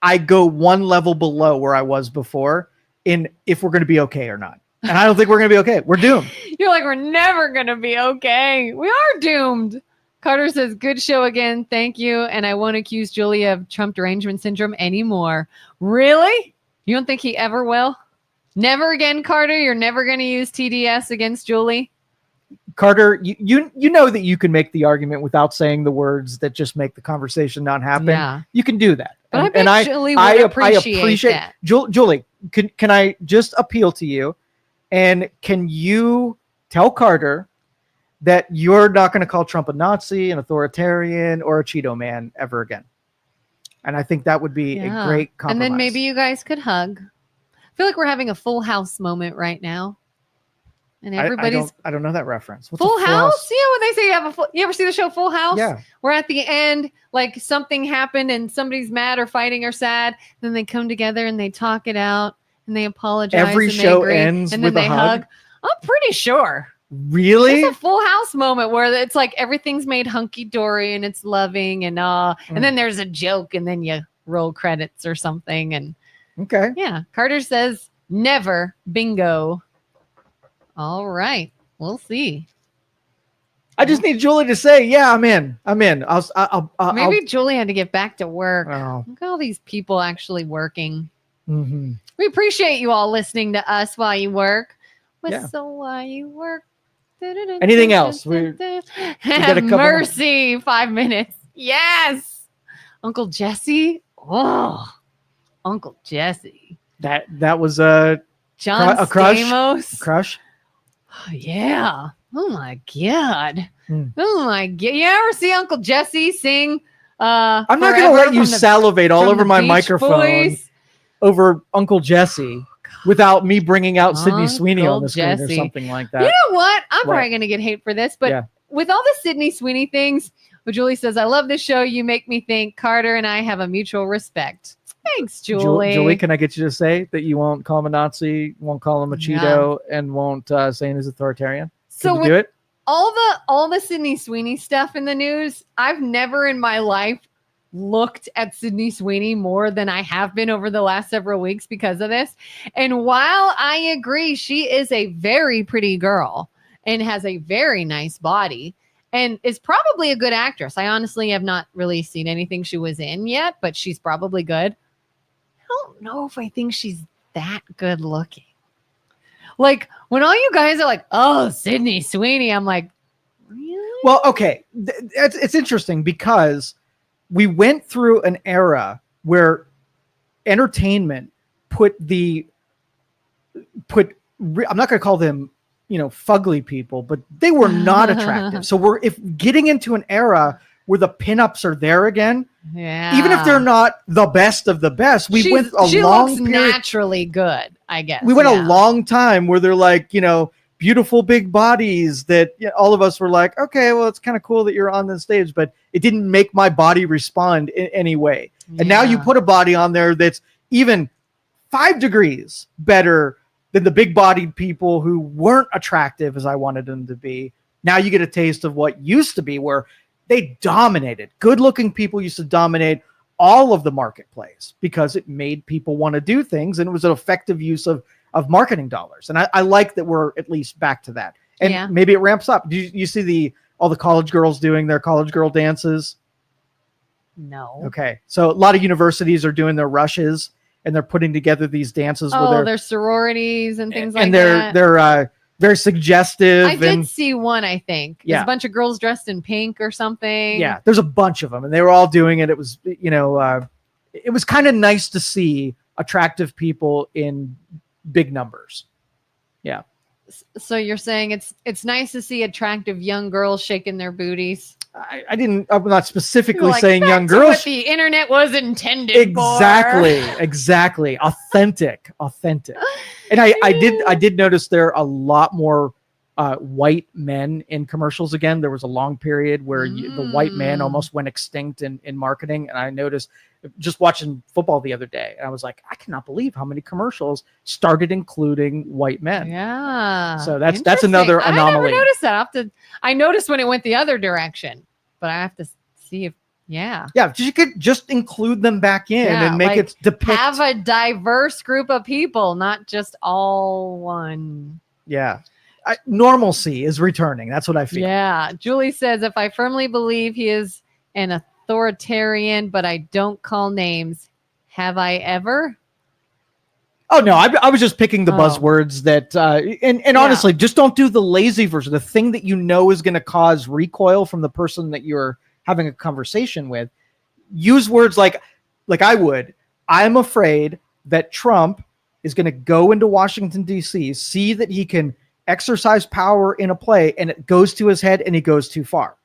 I go one level below where I was before in if we're going to be okay or not. And I don't think we're going to be okay. We're doomed. You're like, we're never going to be okay. We are doomed. Carter says, good show again. Thank you. And I won't accuse Julie of Trump derangement syndrome anymore. Really? You don't think he ever will? Never again, Carter? You're never going to use TDS against Julie? Carter, you know that you can make the argument without saying the words that just make the conversation not happen. Yeah. You can do that. But I bet Julie would appreciate that. Julie, can I just appeal to you? And can you tell Carter that you're not going to call Trump a Nazi, an authoritarian, or a Cheeto man ever again? And I think that would be a great compromise. And then maybe you guys could hug. I feel like we're having a Full House moment right now. And everybody's I don't know that reference. What's Full House? Yeah, when they say you ever see the show Full House? Yeah. Where at the end, like something happened and somebody's mad or fighting or sad, then they come together and they talk it out and they apologize. Every and show they agree, ends and then with they a hug. I'm pretty sure. Really? It's a Full House moment where it's like everything's made hunky dory and it's loving and and then there's a joke and then you roll credits or something. And okay. Yeah. Carter says never. Bingo. All right. We'll see. I just need Julie to say, yeah, I'm in. Maybe Julie had to get back to work. Oh. Look at all these people actually working. Mm-hmm. We appreciate you all listening to us while you work. Yeah. So while you work. Anything else? We Have mercy. 5 minutes. Yes. Uncle Jesse. Oh, Uncle Jesse. That was John a crush. Stamos. Crush. Oh, yeah. Oh my God. Oh my God. You ever see Uncle Jesse sing? I'm not going to let you salivate all over my microphone over Uncle Jesse without me bringing out Sydney Sweeney on the screen or something like that. You know what? I'm probably going to get hate for this, but with all the Sydney Sweeney things, Julie says, I love this show. You make me think. Carter and I have a mutual respect. Thanks, Julie. Julie, can I get you to say that you won't call him a Nazi, won't call him a Cheeto, and won't say he's authoritarian? Can you do it? All the Sydney Sweeney stuff in the news, I've never in my life looked at Sydney Sweeney more than I have been over the last several weeks because of this. And while I agree she is a very pretty girl and has a very nice body and is probably a good actress, I honestly have not really seen anything she was in yet, but she's probably good. I don't know if I think she's that good looking. Like when all you guys are like, oh, Sydney Sweeney, I'm like, really? Well, okay. It's interesting because we went through an era where entertainment I'm not going to call them, fugly people, but they were not attractive. So we're getting into an era where the pinups are there again. Yeah. Even if they're not the best of the best, she looks naturally good, I guess. We went a long time where they're like, beautiful big bodies that all of us were like, okay, well, it's kind of cool that you're on the stage, but it didn't make my body respond in any way. And now you put a body on there that's even 5 degrees better than the big bodied people who weren't attractive as I wanted them to be. Now you get a taste of what used to be where they dominated. Good looking people used to dominate all of the marketplace because it made people want to do things. And it was an effective use of marketing dollars. And I like that we're at least back to that. And maybe it ramps up. Do you see all the college girls doing their college girl dances? No. Okay. So a lot of universities are doing their rushes and they're putting together these dances. With their sororities and things like that. And they're very suggestive. I did see one, I think. Yeah. It was a bunch of girls dressed in pink or something. Yeah. There's a bunch of them and they were all doing it. It was, it was kind of nice to see attractive people in big numbers. Yeah. So you're saying it's nice to see attractive young girls shaking their booties. I'm not specifically saying young girls. What the internet was intended for. Exactly. Authentic. And I did notice there are a lot more white men in commercials again. There was a long period where the white man almost went extinct in marketing. And I noticed just watching football the other day, and I was like, I cannot believe how many commercials started including white men. Yeah. So that's another anomaly. I never noticed that. I noticed when it went the other direction, but I have to see if, yeah, you could just include them back in and make it depict. Have a diverse group of people, not just all one. Yeah. Normalcy is returning. That's what I feel. Yeah. Julie says, if I firmly believe he is an authoritarian, but I don't call names, have I ever? Oh no, I was just picking the buzzwords that, and honestly, just don't do the lazy version. The thing that you know is going to cause recoil from the person that you're having a conversation with. Use words like I would. I'm afraid that Trump is going to go into Washington D.C., see that he can exercise power in a play, and it goes to his head, and he goes too far,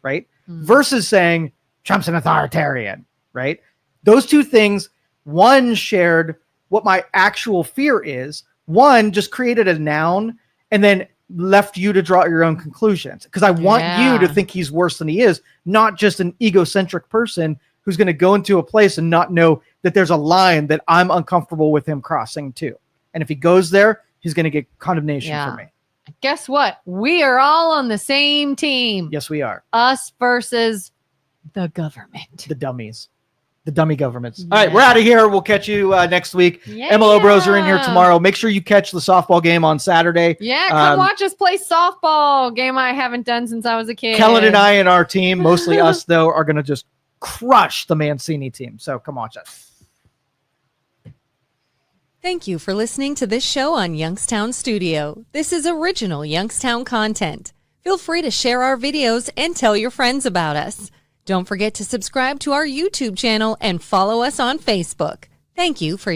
right? Versus saying Trump's an authoritarian, right? Those two things. One shared what my actual fear is. One just created a noun and then left you to draw your own conclusions. Because I want you to think he's worse than he is, not just an egocentric person who's going to go into a place and not know that there's a line that I'm uncomfortable with him crossing too. And if he goes there, he's going to get condemnation for me. Guess what? We are all on the same team. Yes, we are. Us versus the government. The dummies. The dummy governments. All right, we're out of here. We'll catch you next week. MLO Bros are in here tomorrow. Make sure you catch the softball game on Saturday. Yeah, come watch us play softball. Game I haven't done since I was a kid. Kellen and I and our team, mostly us though, are going to just crush the Mancini team. So come watch us. Thank you for listening to this show on Youngstown Studio. This is original Youngstown content. Feel free to share our videos and tell your friends about us. Don't forget to subscribe to our YouTube channel and follow us on Facebook. Thank you for